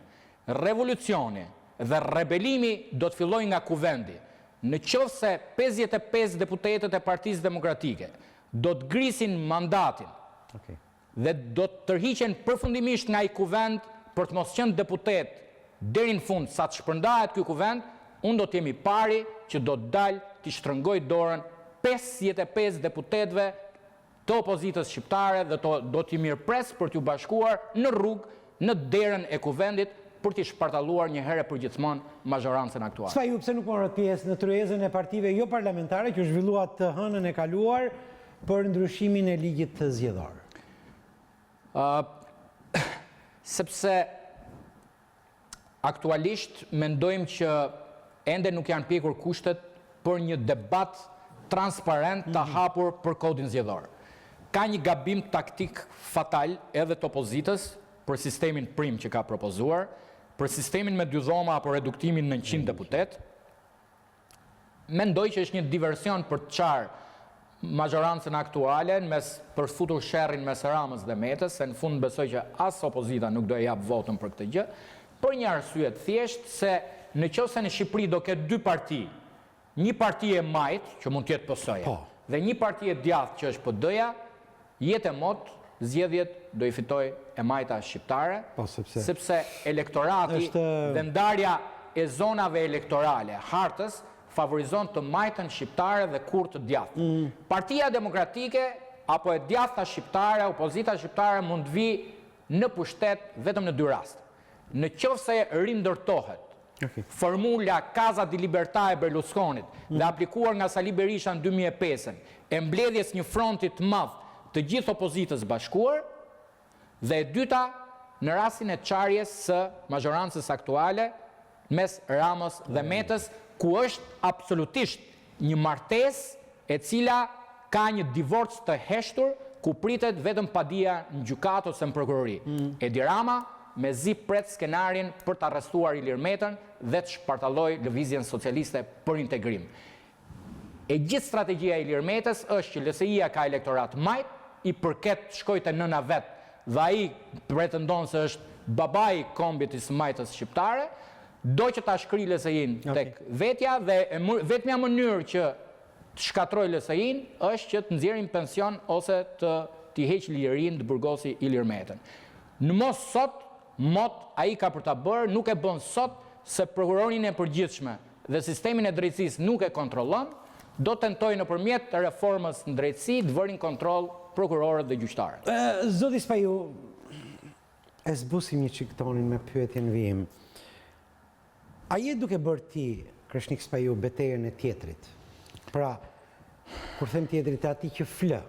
revolucioni dhe rebelimi do të fillojë nga kuvendi, në qoftë se 55 deputetët e Partisë Demokratike do të grisin mandatin dhe do të tërhiqen përfundimisht nga i kuvend për të mos qenë deputet deri në fund sa të shpërndahet ky kuvend, unë do të jemi pari që do të dalë të shtrëngoj dorën 55 deputetëve të opozitës shqiptare dhe do t'i mirëpres për t'ju bashkuar në rrugë, në derën e kuvendit për t'i shpartalluar një herë për gjithmonë mazhorancën aktuale. Sa ju pse nuk morët pjesë në tryezën e partive jo parlamentare që zhvilluat të hënën e kaluar për ndryshimin e ligjit të zgjedhor? Sepse aktualisht mendojmë që ende nuk janë pjekur kushtet për një debat transparent të hapur për kodin zgjedhor. Ka një gabim taktik fatal edhe të opozitës për sistemin prim që ka propozuar, për sistemin me 2 dhoma apo reduktimin në 100 deputet. Mendoj që është një diversion për të qarë mazhorancën aktuale për futur sherrin mes Ramës dhe Metës, se në fund besoj që as opozita nuk do e jap votën për këtë gjë, për një arsye të thjeshtë se në qoftë se në Shqipëri do ketë 2 parti, një parti e majt, që mund t'jetë PS-ja, dhe një parti e djathtë që është PD-ja, jetë e mot, zgjedhjet do i fitoj e majta shqiptare, sepse elektorati dhe ndarja e zonave elektorale, hartës, favorizon të majtën shqiptare dhe kur të djathtë. Partia Demokratike, apo e djathta shqiptare, opozita shqiptare mund vi në pushtet vetëm në 2 raste. Në qoftë se rindërtohet formula Casa di Libertà e Berlusconit dhe aplikuar nga Sali Berisha në 2005, e mbledhjes një fronti të madh të gjithë opozitës bashkuar, dhe e dyta në rastin e çarjes së mazhorancës aktuale mes Ramës dhe Metës, ku është absolutisht një martesë e cila ka një divorc të heshtur, ku pritet vetëm padia në gjykatë ose në prokurori. Edi Rama mezi pret skenarin për të arrestuar Ilir Metën dhe të shpartalloj lëvizjen socialiste për integrim. E gjithë strategjia e Ilir Metës është që LSI-ja ka elektorat majt, i përket shkoj të nëna vetë dhe ai pretendon se është babai kombit i së majtës shqiptare, do që ta shkri LSI-n tek vetja dhe vetmja mënyrë që të shkatroj LSI-n është që të nxjerrin pension ose të heq lirin të burgosi Ilir Metën. Në mos sot, mot ai ka për ta bërë, nuk e bën sot se prokurorin e përgjithshme dhe sistemin e drejtësisë nuk e kontrollon, do tentojë nëpërmjet reformës në drejtësi të vërin kontroll prokurorët dhe gjyqtarët. Zoti Spaju, e zbusim një çik tonin me pyetjen vim. A je duke bërë ti, Kreshnik Spaju, betejën e tjetrit? Pra, kur them tjetrit, ati që flë,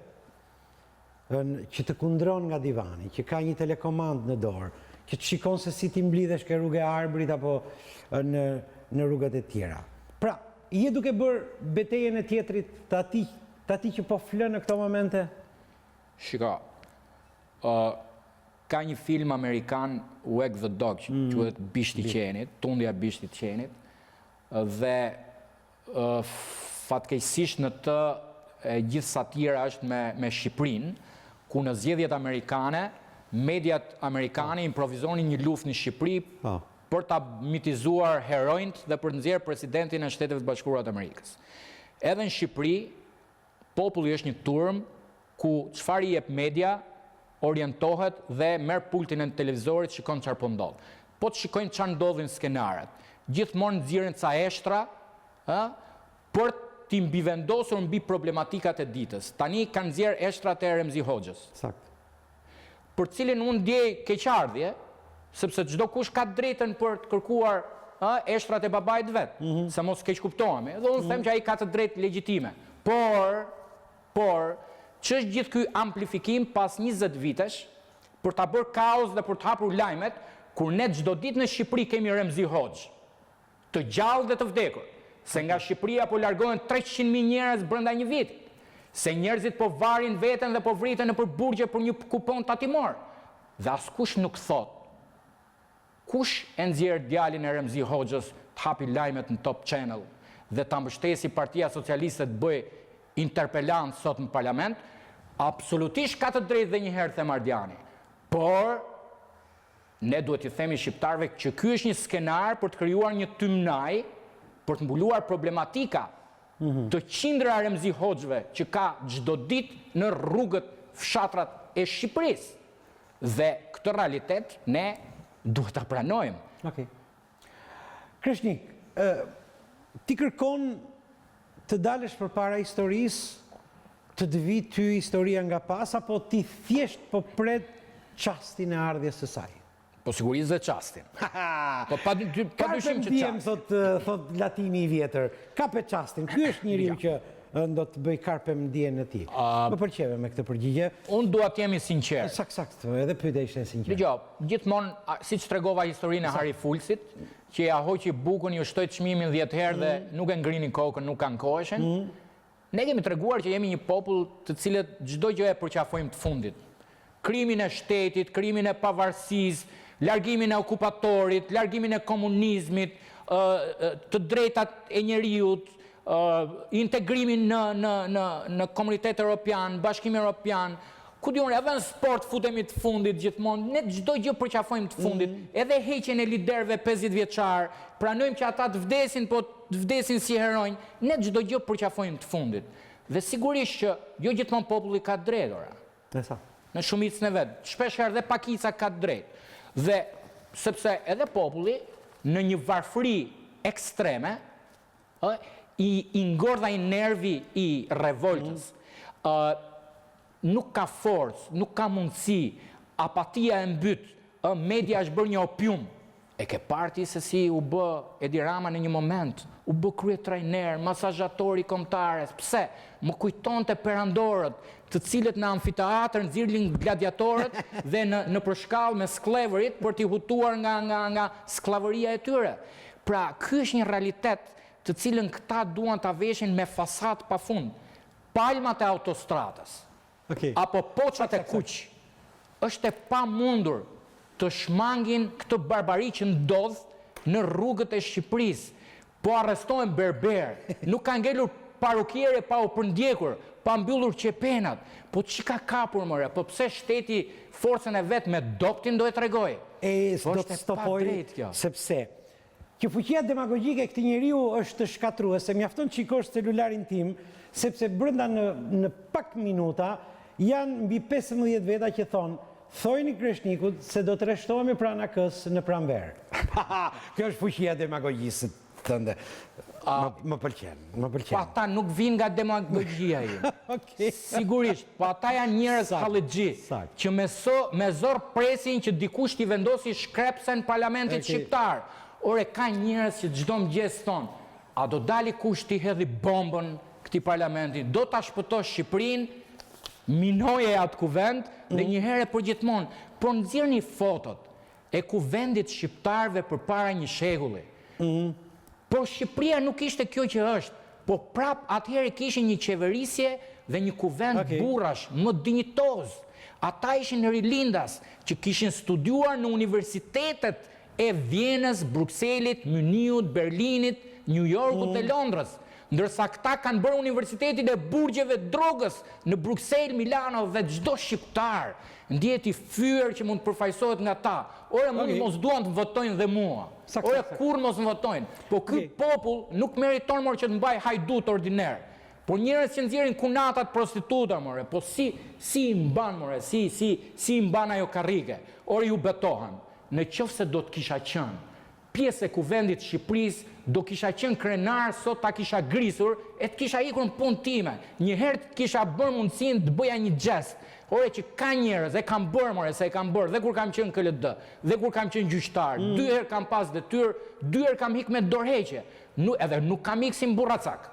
që të kundron nga divani, që ka një telekomand në dorë, që të shikon se si ti mblidhesh ke rrugë e Arbrit apo në rrugët e tjera. Pra, je duke bërë betejën e tjetrit të ati që po flë në këto momente? Shiko, ka një film amerikan, Wag the Dog, që quhet Bishti i Qenit, Tundja e Bishtit të Qenit, dhe fatkeqësisht në të gjithë satira është me Shqipërinë, ku në zgjedhjet amerikane, mediat amerikane improvizonin një luftë në Shqipëri për ta mitizuar heronjt dhe për të nxjerrë presidentin e Shteteve të Bashkuara të Amerikës. Edhe në Shqipëri, populli është një turm ku çfarë i jep media orientohet dhe merr pultin e televizorit, shikon çfarë po ndodh. Po të shikojnë çfarë ndodhin skenaret. Gjithmonë nxjerrin ca eshtra, për t'i mbivendosur mbi problematikat e ditës. Tani kanë nxjerr eshtrat e Remzi Hoxhës. Sakt. Për cilin unë ndjej keqardhje, sepse çdo kush ka drejtën për të kërkuar eshtrat e babait vet, sa mos keq kuptohemi. Dhe unë them që ai ka të drejtë legjitime. Por ç'është gjithë ky amplifikim pas 20 vitesh për ta bërë kaos dhe për të hapur lajmet, kur ne çdo ditë në Shqipëri kemi Remzi Hoxhë, të gjallë dhe të vdekur. Se nga Shqipëria po largohen 300.000 njerëz brenda një viti. Se njerëzit po varin veten dhe po vriten nëpër burgje për një kupon tatimor. Dhe askush nuk thot. Kush e nxjerr djalin e Remzi Hoxhës të hapi lajmet në Top Channel dhe ta mbështesi Partia Socialiste të bëj interpelant sot në parlament, absolutisht ka të drejtë dhe një herë them Ardiani. Por ne duhet t'i themi shqiptarëve që ky është një skenar për të krijuar një tymnaj, për të mbuluar problematika të qindra Remzi Hoxhëve që ka çdo ditë në rrugët, fshatrat e Shqipërisë. Dhe këtë realitet ne duhet ta pranojmë. Okej. Kreshnik, ti kërkon të dalësh përpara historisë, të të vi ty historia nga pas, apo ti thjesht po pret çastin e ardhjes së saj? Po sigurisht dhe çastin. Po pa dyshim që çastin. Thot latini i vjetër. Kape çastin. Ky është njeriu që do të bëj carpem diem në ti. Më pëlqeve me këtë përgjigje. Unë dua të jemi sinqert. Sakt, edhe pyetja ishte sinqert. Dgjoj, gjithmonë siç tregova historinë e Harry Fulsit, që ja hoqi bukën, ju shtoi çmimin 10 herë dhe nuk e ngrinin kokën, nuk ankoheshin. Ne kemi treguar që jemi një popull të cilët çdo gjë e përqafojmë të fundit. Krimin e shtetit, krimin e pavarësisë, largimin e okupatorit, largimin e komunizmit, të drejtat e njeriut, integrimin në komunitet europian, bashkim europian, ku diun, edhe në sport futemi të fundit gjithmonë, ne çdo gjë përqafojmë të fundit, edhe heqjen e liderëve 50 vjeçar, pranojmë që ata të vdesin, po të vdesin si heronj, ne çdo gjë përqafojmë të fundit. Dhe sigurisht që jo gjithmonë populli ka drejtë ora. Në shumicën e vet, shpesh herë dhe pakica ka drejtë. Dhe sepse edhe populli në një varfëri ekstreme i ngordha i nervi i revoltës, nuk ka forcë, nuk ka mundësi, apatia e mbyt, media është bërë një opium. E ke parti se si u bë Edi Rama në një moment, u bë kryetrajner, masazhator i kombëtares. Pse? Më kujtonte perandorët, të cilët në amfiteatër nxirrnin gladiatorët dhe në përshkallë me sklevërit për t'i hutuar nga skllavëria e tyre. Pra, ky është një realitet të cilën këta duan ta veshin me fasad pafund. Palmat e autostradës, apo poçat e kuq, është e pamundur të shmangin këtë barbari që ndodh në rrugët e Shqipërisë. Po arrestohen berber, nuk ka ngelur parukjere pa u përndjekur, pa mbyllur qepenat. Po që ka kapur mëre? Po pse shteti forcën e vet me doptin do e tregoj? Do të stopoj, sepse që fuqia demagogjike e këtij njeriu është shkatruese. Mjafton të shikosh celularin tim, sepse brenda në pak minuta janë mbi 15 veta që thonë thojni Kreshnikut se do të rreshtohemi pranë AK-s në pranverë. Kjo është fuqia demagogjisë tënde. Më pëlqen. Po ata nuk vinë nga demagogjia ju. Sigurisht, po ata janë njerëz hallexhi që me zor presin që dikush t'i vendosi shkrepse në parlamentit shqiptar. Ore, ka njerëz që çdo mëngjes thonë, a do dali kush t'i hedhi bombën këtij parlamenti, do ta shpëtosh Shqipërinë, minoje atë kuvend dhe një herë për gjithmonë, por nxjerrni fotot e kuvendit shqiptarëve përpara një shekulli. Por Shqipëria nuk ishte kjo që është, po prap atëherë kishin një qeverisje dhe një kuvend burrash më dinjitoz. Ata ishin rilindas që kishin studiuar në universitetet e Vjenës, Brukselit, Muniut, Berlinit, New Yorkut e Londrës. Ndërsa këta kanë bërë universitetin e burgjeve drogës në Bruxelles, Milano dhe çdo shqiptar ndjet i fyer që mund të përfaqësohet nga ta. Ore mundi mos duan të votojnë dhe mua. Ore kur mos më votojnë. Po ky popull nuk meriton që të mbaj hajdut ordiner. Po njerëz që nxjerrin kunatat prostituta, more, po si i mban, more, si i mban ajo karrige. Ore ju betohen, në qoftë se do të kisha qenë pjesë e kuvendit Shqipërisë, do kisha qenë krenar, sot ta kisha grisur, e të kisha ikur në punë time. Njëherë të kisha bërë mundësinë të bëja një gest. Ore që ka njerëz, e kam bërë, more, se e kam bërë, dhe kur kam qenë KLD, dhe kur kam qenë gjyqtar, 2 herë kam pas detyrë, 2 herë kam hik me dorëheqje. Edhe nuk kam hik si mburracak.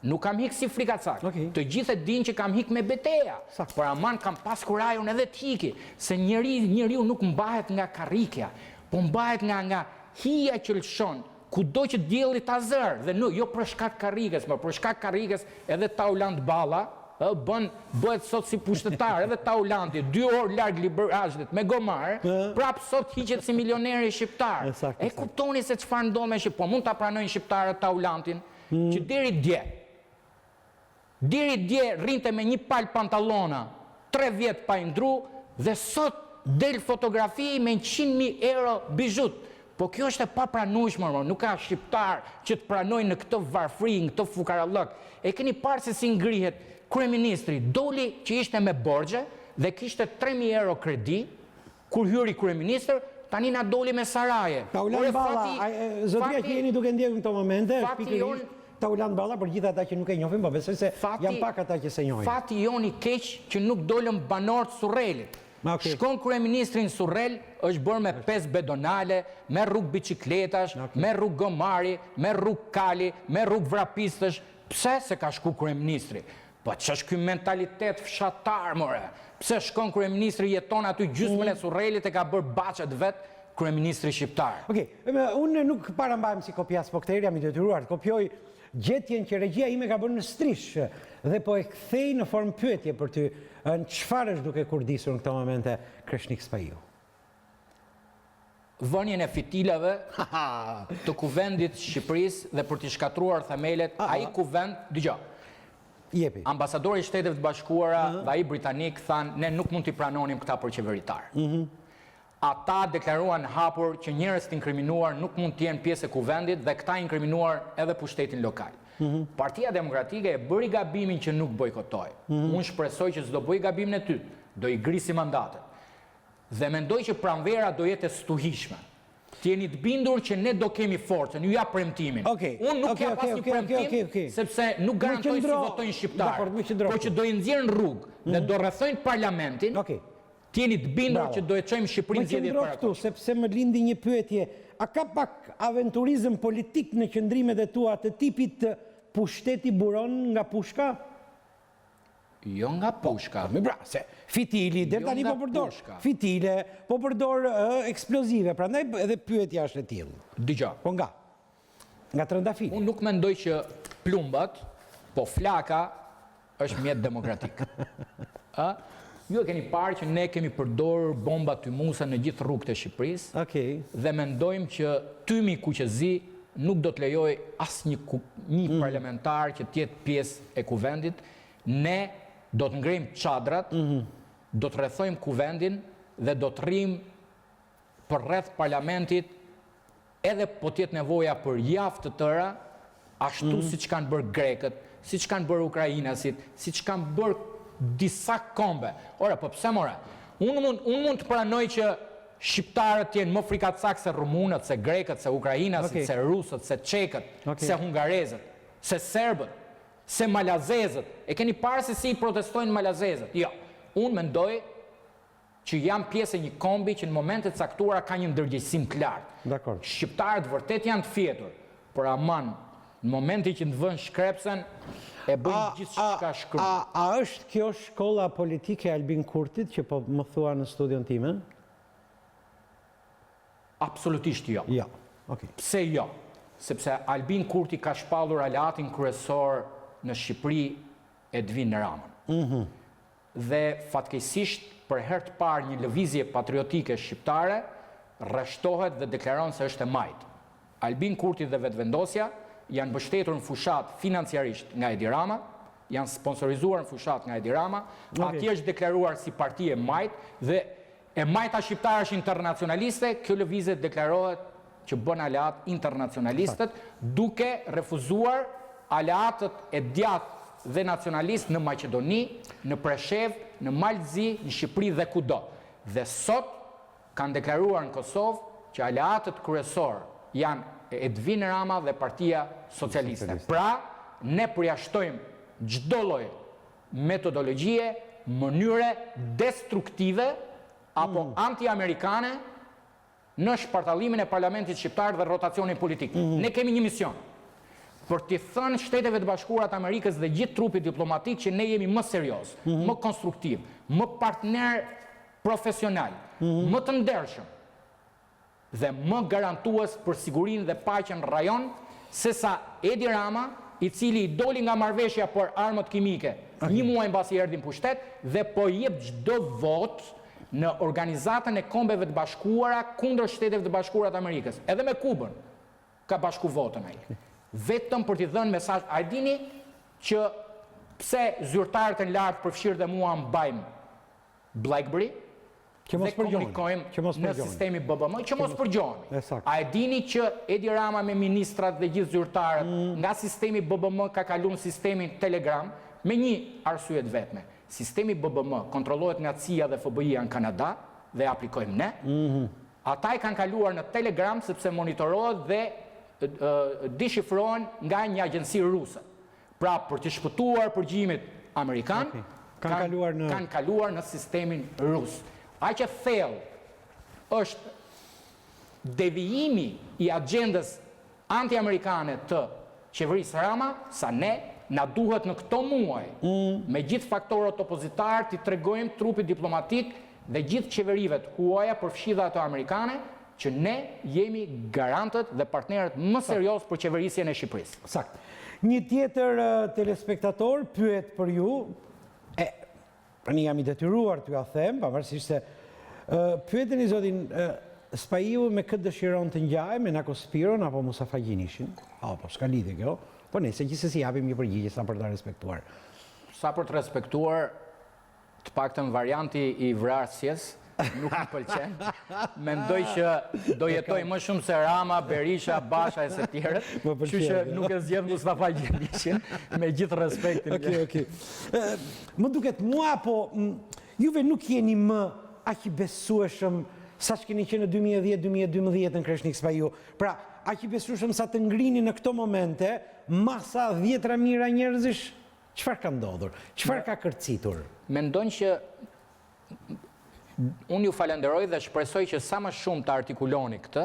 Nuk kam hik si frikacak. Të gjithë e dinë që kam hik me beteja. Por aman kam pas kurajon edhe të hiki, se njeriu nuk mbahet nga karrikja, po mbahet nga hija që lëshon, kudo që dielli ta zër, dhe jo për shkak karrikës, por për shkak karrikës edhe Taulant Balla bëhet sot si pushtetar, edhe Taulanti 2 orë larg Liberazhit me gomar, prap sot hiqet si milioneri shqiptar. E kuptoni se çfarë ndodh me Shqipërinë, po mund ta pranojnë shqiptarët Taulantin, që deri dje rrinte me një palë pantallona, 3 vjet pa i ndru, dhe sot del fotografi me 100.000 euro bijut. Po kjo është e papranueshme, nuk ka shqiptar që të pranojnë në këtë varfëri, në këtë fukarallëk. E keni parë se si ngrihet kryeministri, doli që ishte me borxhe dhe kishte 3.000 euro kredi, kur hyri kryeministër, tani na doli me saraje. Taulant Balla, zotria që jeni duke ndjekur në këto momente, pikërisht Taulant Balla, për gjithë ata që nuk e njohin, po besoj se janë pak ata që se njohin. Fati jon i keq që nuk dolëm banorët Surrelit. Shkon kryeministrin Surrel, është bërë me 5 bedonale, me rrugë bicikletash, me rrugë gomari, me rrugë kali, me rrugë vrapistësh. Pse se ka shku kryeministri? Po që është ky mentalitet fshatar, more? Pse shkon kryeministri, jeton aty gjysmën e Surrelit e ka bërë baçet vet kryeministri shqiptar? Unë nuk parambajmë si kopjas, po këtë herë jam i detyruar të kopjoj gjetjen që regjia ime ka bërë në Strish dhe po e kthej në formë pyetje për ty. Në çfarë është duke kurdisur në këto momente Kreshnik Spahiu? Vënien e fitilave të kuvendit Shqipërisë dhe për t'i shkatruar themelet, ai kuvend, dëgjoj. Ambasadori i Shteteve të Bashkuara dhe ai britanik thanë, ne nuk mund t'i pranonim këta për qeveritar. Ata deklaruan hapur që njerëz të inkriminuar nuk mund të jenë pjesë e kuvendit dhe këta inkriminuar edhe pushtetin lokal. Partia Demokratike e bëri gabimin që nuk bojkotoi. Unë shpresoj që s'do bëj gabimin e tyre, do i grisi mandatet. Dhe mendoj që pranvera do jetë e stuhishme. T'jeni të bindur që ne do kemi forcën, ju ja premtimin. Unë nuk ja pas një premtim, sepse nuk garantoj si votojnë shqiptarë, por që do i nxjerrin rrugë dhe do rrethojnë parlamentin. T'jeni të bindur që do e çojmë Shqipërinë zgjedhjet para kohës. Sepse më lindi një pyetje, a ka pak aventurizëm politik në qëndrimet e tua të tipit pushteti buron nga pushka? Jo nga pushka. Se fitili, dhe tani po përdor fitile, po përdor eksplozive, prandaj edhe pyetja është e tillë. Dëgjoj. Po nga trëndafili. Unë nuk mendoj që plumbat, po flaka është mjet demokratik. Ju e keni parë që ne kemi përdorur bomba tymuese në gjithë rrugët e Shqipërisë. Dhe mendojmë që tymi kuqezi nuk do të lejoj asnjë parlamentar që të jetë pjesë e kuvendit. Ne do të ngrejmë çadrat, do të rrethojmë kuvendin dhe do të rrimë përreth parlamentit edhe po të jetë nevoja për javë të tëra, ashtu siç kanë bërë grekët, siç kanë bërë ukrainasit, siç kanë bërë disa kombe. Ora, po pse more? Unë mund të pranoj që shqiptarët jenë më frikacak se rumunët, se grekët, se ukrainasit, se rusët, se çekët, se hungarezët, se serbët, se malazezët. E keni parë se si protestojnë malazezët? Jo. Unë mendoj që jam pjesë e një kombi që në momentet caktuara ka një ndërgjegjësim të lartë. Shqiptarët vërtet janë të fjetur, por aman, në momenti që të vënë shkrepsen, e bëjnë gjithë çka shkruan. A është kjo shkolla politike e Albin Kurtit që po më thua në studion time? Absolutisht jo. Jo. Pse jo? Sepse Albin Kurti ka shpallur aleatin kryesor në Shqipëri Edvin Ramën. Dhe fatkeqësisht për herë të parë një lëvizje patriotike shqiptare rreshtohet dhe deklaron se është e majt. Albin Kurti dhe vetvendosja janë mbështetur në fushat financiarisht nga Edi Rama, janë sponsorizuar në fushat nga Edi Rama, atje është deklaruar si parti e majt, dhe e majta shqiptare është internacionaliste, kjo lëvizje deklarohet që bën aleat internacionalistët, duke refuzuar aleatët e djathtë dhe nacionalist në Maqedoni, në Preshev, në Malzi, në Shqipëri dhe kudo. Dhe sot kanë deklaruar në Kosovë që aleatët kryesor janë Edvin Rama dhe Partia Socialiste. Pra, ne përjashtojmë çdo lloj metodologjie, mënyre destruktive apo anti-amerikane në shpartallimin e parlamentit shqiptar dhe rotacionin politik. Ne kemi një mision, për t'i thënë Shteteve të Bashkuara të Amerikës dhe gjithë trupit diplomatik që ne jemi më serioz, më konstruktiv, më partner profesional, më të ndershëm dhe më garantues për sigurinë dhe paqen në rajon, sesa Edi Rama, i cili i doli nga marrëveshja për armët kimike një muaj mbasi erdhi në pushtet dhe po jep çdo votë në organizatën e Kombeve të Bashkuara kundër Shteteve të Bashkuara të Amerikës. Edhe me Kubën ka bashku votën ai. Vetëm për t'i dhënë mesazh, a dini që pse zyrtarët e lartë përfshirë dhe mua mbajmë BlackBerry dhe komunikojmë në sistemi BBM, që mos përgjohemi. A e dini që Edi Rama me ministrat dhe gjithë zyrtarët nga sistemi BBM ka kaluar në sistemin Telegram me një arsye të vetme. Sistemi BBM kontrollohet nga CIA dhe FBI-a në Kanada dhe aplikojmë ne. Ata i kanë kaluar në Telegram sepse monitorohet dhe dishifrohen nga një agjenci ruse. Pra, për të shpëtuar përgjimit amerikan, kanë kaluar në sistemin rus. Aq e thellë është devijimi i agjendës anti-amerikane të qeverisë Rama, sa ne na duhet në këto muaj, me gjithë faktorët opozitar, t'i tregojmë trupit diplomatik dhe gjithë qeverive të huaja për fshidha ato amerikane, që ne jemi garantët dhe partnerët më serios për qeverisjen e Shqipërisë. Sakt. Një tjetër telespektator pyet për ju, një jam i detyruar t'ju a them, pavarësisht se pyetën i zotin Spaiu me këtë dëshiron të ngjaj me Nako Spiron apo Musa Fagjinishin, apo s'ka lidhje kjo, po nëse gjithsesi japim një përgjigje sa për ta respektuar. Sa për të respektuar, të paktën varianti i vrasjes nuk më pëlqen. Mendoj që do jetoj më shumë se Rama, Berisha, Basha e se tjerët, kështu që nuk e zgjedh Mustafa Gjelishin, me gjithë respektin. Okej. Më duket mua, po juve nuk jeni më aq i besueshëm sa që keni qenë në 2010-2012 në Kreshnik Spaiu. Pra, aq i besueshëm sa të ngrini në këto momente masa 10 mijëra njerëzish. Çfarë ka ndodhur? Çfarë ka kërcitur? Mendoj që unë ju falenderoj dhe shpresoj që sa më shumë të artikuloni këtë,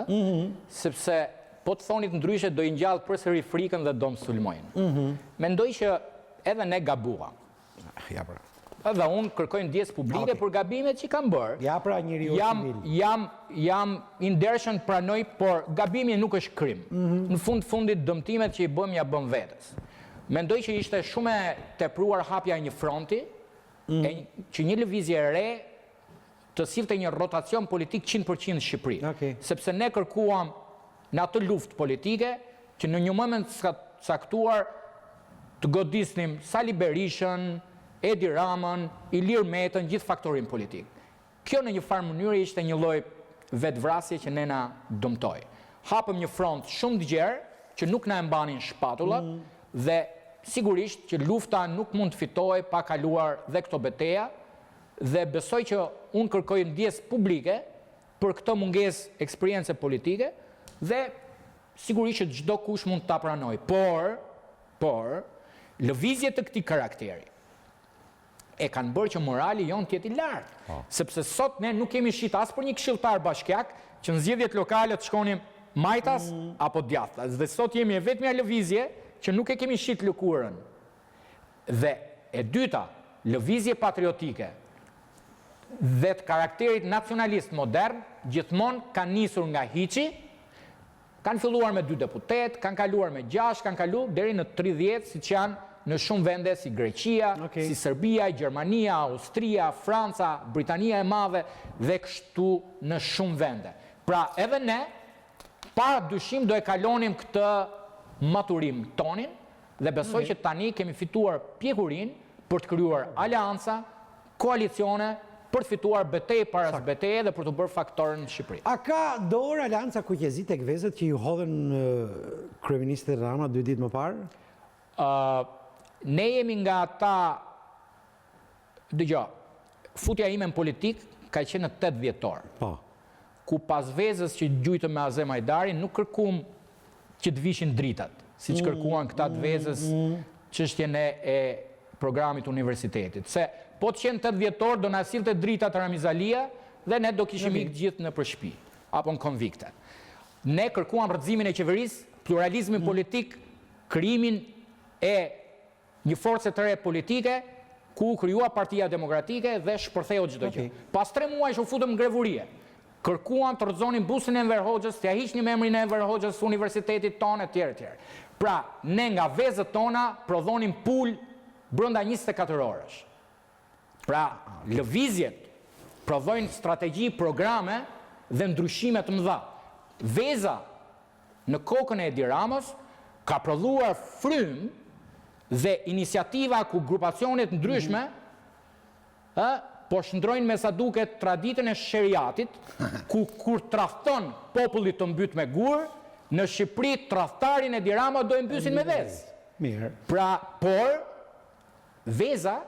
sepse po të thonit ndryshe do i ngjall përsëri frikën dhe do më sulmojnë. Mendoj që edhe ne gabuam. Ja pra. Edhe unë kërkoj ndjesë publike për gabimet që kam bërë. Ja pra, njeriu civil. Jam i ndershëm, pranoj, por gabimi nuk është krim. Në fundit dëmtimet që i bëm ja bëm vetes. Mendoj që ishte shumë e tepruar hapja e një fronti, që një lëvizje e re të sillte një rotacion politik 100% në Shqipëri. Sepse ne kërkuam në atë luftë politike që në një moment caktuar të godisnim Sali Berishën, Edi Ramën, Ilir Metën, gjithë faktorin politik. Kjo në një farë mënyrë ishte një lloj vetvrasje që ne na dëmtoi. Hapëm një front shumë të gjerë që nuk na e mbanin shpatullat dhe sigurisht që lufta nuk mund të fitohej pa kaluar dhe këto betejë. Dhe besoj që unë kërkoj ndjesë publike për këtë mungesë eksperiencë politike dhe sigurisht që çdo kush mund ta pranoj. Por lëvizje të këtij karakteri e kanë bërë që morali jon të jetë i lartë. Sepse sot ne nuk kemi shit as për një këshilltar bashkiak që në zgjedhjet lokale të shkonim majtas apo djathtas. Dhe sot jemi e vetmja lëvizje që nuk e kemi shit lëkurën. Dhe e dyta, lëvizje patriotike dhe të karakterit nacionalist modern, gjithmonë kanë nisur nga hiçi, kanë filluar me 2 deputet, kanë kaluar me 6, kanë kaluar deri në 30, siç janë në shumë vende si Greqia, si Serbia, Gjermania, Austria, Franca, Britania e Madhe dhe kështu në shumë vende. Pra edhe ne, pa dyshim do e kalonim këtë maturim tonin dhe besoj që tani kemi fituar pjekurin për të krijuar alianca, koalicione, për të fituar betejë pas beteje dhe për të bërë faktorën në Shqipëri. A ka dorë alianca kuqezi tek vezët që ju hodhen kryeministit Rama 2 ditë më parë? Ne jemi nga ata, dëgjoj, futja ime në politik ka qenë në 8 vjetor. Po. Ku pas vezës që gjujtëm me Azem Hajdari, nuk kërkum që të vishin dritat, si që kërkuan këta të vezës çështjen e programit universitetit. Se po të qenë 8 vjetor, do na sillte dritat Ramizalia dhe ne do kishim ikë gjithë në përshpi, apo në konvikte. Ne kërkuam rrëzimin e qeverisë, pluralizmin politik, krijimin e një force të re politike, ku krijua Partia Demokratike dhe shpërtheu çdo gjë. Pas 3 muajsh u futëm në grevurie. Kërkuam të rrëzonin busin e Enver Hoxhës, t'ja hiqnim emrin e Enver Hoxhës universitetit tonë etj. Pra, ne nga vezët tona prodhonim pul brenda 24 orësh. Pra, lëvizjet prodhojnë strategji, programe dhe ndryshime të mëdha. Veza në kokën e Edi Ramës ka prodhuar frym dhe iniciativa ku grupacionet ndryshme po shndrojnë me sa duket traditën e sheriatit, ku kur tradhton popullit të mbyt me gur, në Shqipëri tradhtarin Edi Rama do e mbysin me vezë. Mirë. Pra, por Veza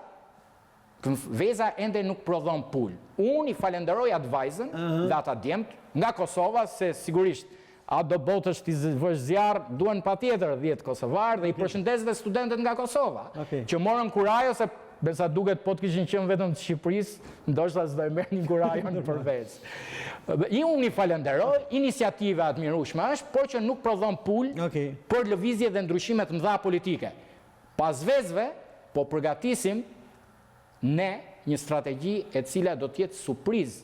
ende nuk prodhon pul. Unë i falenderoj atë vajzën dhe ata djemt nga Kosova, se sigurisht a do botësh t'i vësh zjarë, duen pa tjetër 10 Kosovar dhe i përshëndes dhe studentet nga Kosova, që morën kurajo se besa duket po të kishin qenë vetëm të Shqipërisë, ndoshta s'do e merrnin kurajon për vezë. Unë i falenderoj, iniciativa admirueshme është, por që nuk prodhon pul për lëvizje dhe ndryshime të mëdha politike. Pas vezëve, po përgatisim ne një strategji e cila do t'jetë surprizë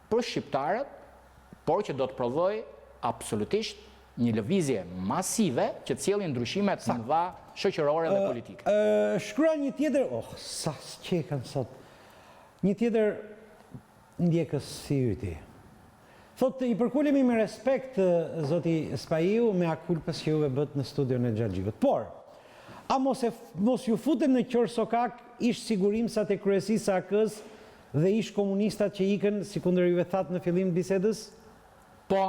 për shqiptarët, por që do të prodhoj absolutisht një lëvizje masive që t'sjellin ndryshime të mëdha shoqërore dhe politike. Shkruaj një tjetër, sa s'qekan sot, një tjetër ndjekës si yti. Thotë, i përkulemi me respekt, zoti Spaiu, me akulpës që juve bët në studion e Xhaxhiut. Por, a mos ju futem në qërë sokak, ish sigurimsat e kryesisë AK-s dhe ish komunistat që ikën, si kundër juve thatë në fillim të bisedës? Po.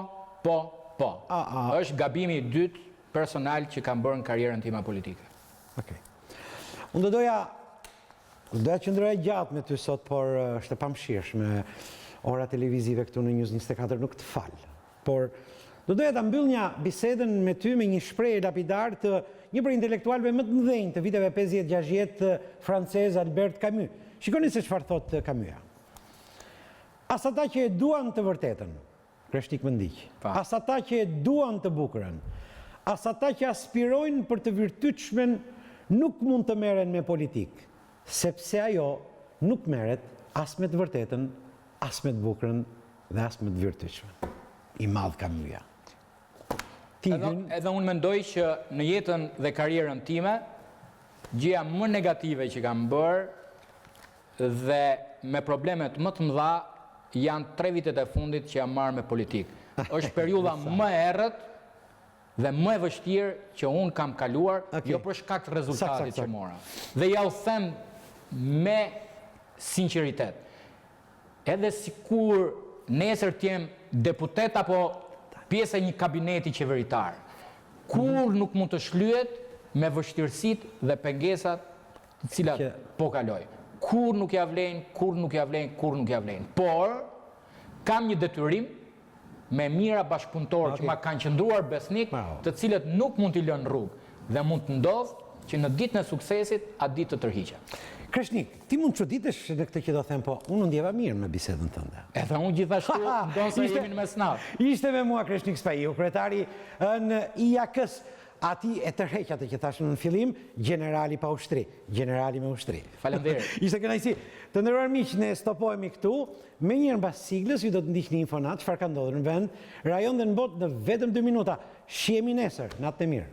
Është gabimi i dytë personal që kam bërë në karrierën time politike. Unë do doja qëndroja gjatë me ty sot, por është e pamshirshme ora televizive këtu në News 24 nuk të falë. Por do doja ta mbyll një bisedën me ty me një shprehje lapidar të një për intelektualëve më të mëdhenj të viteve 50-60 francez Albert Camus. Shikoni se çfarë thot Camus. As ata që e duan të vërtetën, Kreshtik më ndiq. As ata që e duan të bukurën, as ata që aspirojnë për të virtytshmen nuk mund të merren me politikë, sepse ajo nuk merret as me të vërtetën, as me të bukurën dhe as me të virtytshmen. I madh Camus. Edhe unë mendoj që në jetën dhe karrierën time, gjëja më negative që kam bërë dhe me problemet më të mëdha janë 3 vitet e fundit që jam marrë me politikë. Është periudha më e errët dhe më e vështirë që unë kam kaluar, jo për shkak të rezultatit që mora. Dhe ja u them me sinqeritet. Edhe sikur nesër t'jem deputet apo pjesë e një kabineti qeveritar, kur nuk mund të shlyhet me vështirësitë dhe pengesat të cilat po kaloj. Kur nuk ja vlen. Por, kam një detyrim me mira bashkëpunëtorë që ma kanë qëndruar besnik, të cilët nuk mund t'i lënë rrugë dhe mund të ndodhë që në ditën e suksesit atë ditë të tërhiqen. Kreshnik, ti mund të çuditesh në këtë që do them, po unë ndjeva mirë me bisedën tënde. Edhe unë gjithashtu ndonë se jemi në mesnatë. Ishte me mua Kreshnik Spaiu, kryetari në IAK-s, ati e tërheq atë që thashë në fillim, generali pa ushtri, generali me ushtri. Faleminderit. Ishte kënaqësi. Të nderuar miq, ne stopohemi këtu, me njërë mbas siglës ju do të ndiqni infonat çfarë ka ndodhur në vend, rajon dhe në botë në vetëm 2 minuta. Shihemi nesër, natë e mirë.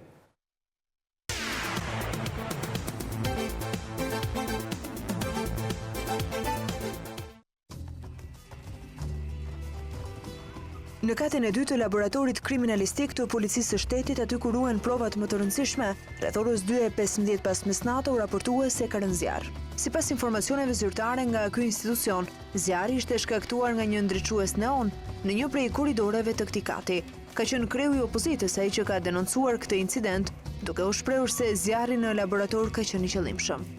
Në katin e dytë të laboratorit kriminalistik të policisë së shtetit, aty ku ruhen provat më të rëndësishme, rreth orës 2:15 pas mesnatë u raportua se ka rënë zjarr. Sipas informacioneve zyrtare nga ky institucion, zjarri ishte shkaktuar nga një ndriçues neon në një prej korridoreve të këtij kati. Ka qenë kreu i opozitës ai që ka denoncuar këtë incident, duke u shprehur se zjarri në laborator ka qenë i qëllimshëm.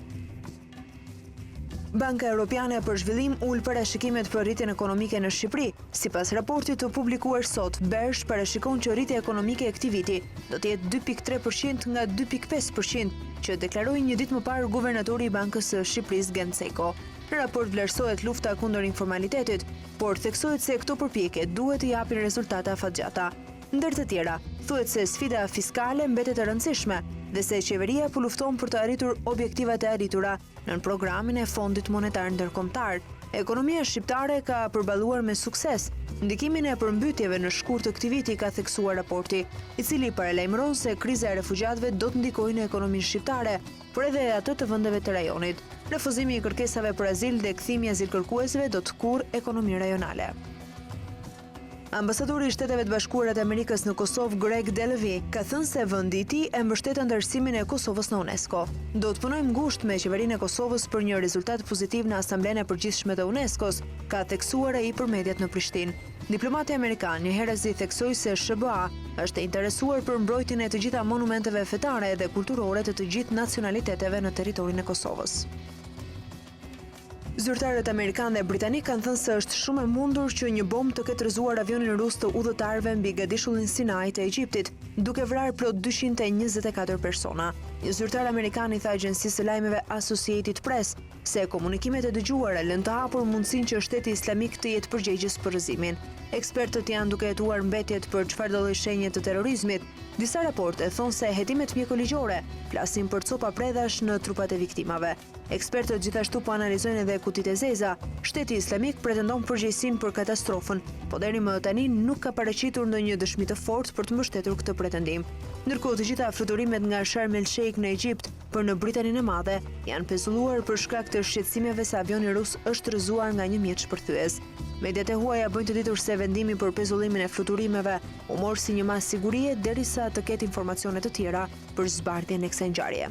Banka Europiane për Zhvillim ul parashikimet për rritjen ekonomike në Shqipëri. Sipas raportit të publikuar sot, BERSH parashikon që rritja ekonomike e këtij viti do të jetë 2.3% nga 2.5% që deklaroi një ditë më parë guvernatori i Bankës së Shqipërisë Genseko. Në raport vlerësohet lufta kundër informalitetit, por theksohet se këto përpjekje duhet të japin rezultate afatgjata. Ndër të tjera, thuhet se sfida fiskale mbetet e rëndësishme dhe se qeveria po lufton për të arritur objektivat e arritura në programin e Fondit Monetar Ndërkombëtar. Ekonomia shqiptare ka përballuar me sukses ndikimin e përmbytjeve në shkurt të këtij viti, ka theksuar raporti, i cili paralajmëron se kriza e refugjatëve do të ndikojë në ekonominë shqiptare, por edhe atë të vendeve të rajonit. Refuzimi i kërkesave për azil dhe kthimi i azilkërkuesve do të kurrë ekonominë rajonale. Ambasadori i Shteteve të Bashkuara të Amerikës në Kosovë, Greg Delevi, ka thënë se vendi i tij e mbështet ndërsimin e Kosovës në UNESCO. Do të punojmë ngushtë me qeverinë e Kosovës për një rezultat pozitiv në Asamblenë e Përgjithshme të UNESCO-s, ka theksuar ai për mediat në Prishtinë. Diplomati amerikan njëherëzi theksoi se SBA është e interesuar për mbrojtjen e të gjitha monumenteve fetare dhe kulturore të të gjithë nacionaliteteve në territorin e Kosovës. Zyrtarët amerikanë dhe britanik kanë thënë se është shumë e mundur që një bombë të ketë rrëzuar avionin rus të udhëtarëve mbi gadishullin Sinai të Egjiptit, duke vrarë plot 224 persona. Një zyrtar amerikan i tha agjencisë së lajmeve Associated Press se komunikimet e dëgjuara lënë të hapur mundësinë që Shteti Islamik të jetë përgjegjës për rrëzimin. Ekspertët janë duke hetuar mbetjet për çfarëdo lloj shenje të terrorizmit. Disa raporte thonë se hetimet mjekoligjore flasin për copa predhash në trupat e viktimave. Ekspertët gjithashtu po analizojnë edhe kutitë e zeza. Shteti Islamik pretendon përgjegjësinë për katastrofën, por deri më tani nuk ka paraqitur ndonjë dëshmi të fortë për të mbështetur këtë pretendim. Ndërkohë, të gjitha fluturimet nga Sharm el Sheikh në Egjipt për në Britaninë e Madhe janë pezulluar për shkak të shqetësimeve se avioni rus është rrëzuar nga një mjet shpërthyes. Mediat e huaja bëjnë të ditur se vendimi për pezullimin e fluturimeve u mor si një masë sigurie derisa të ketë informacione të tjera për zbardhjen e kësaj ngjarje.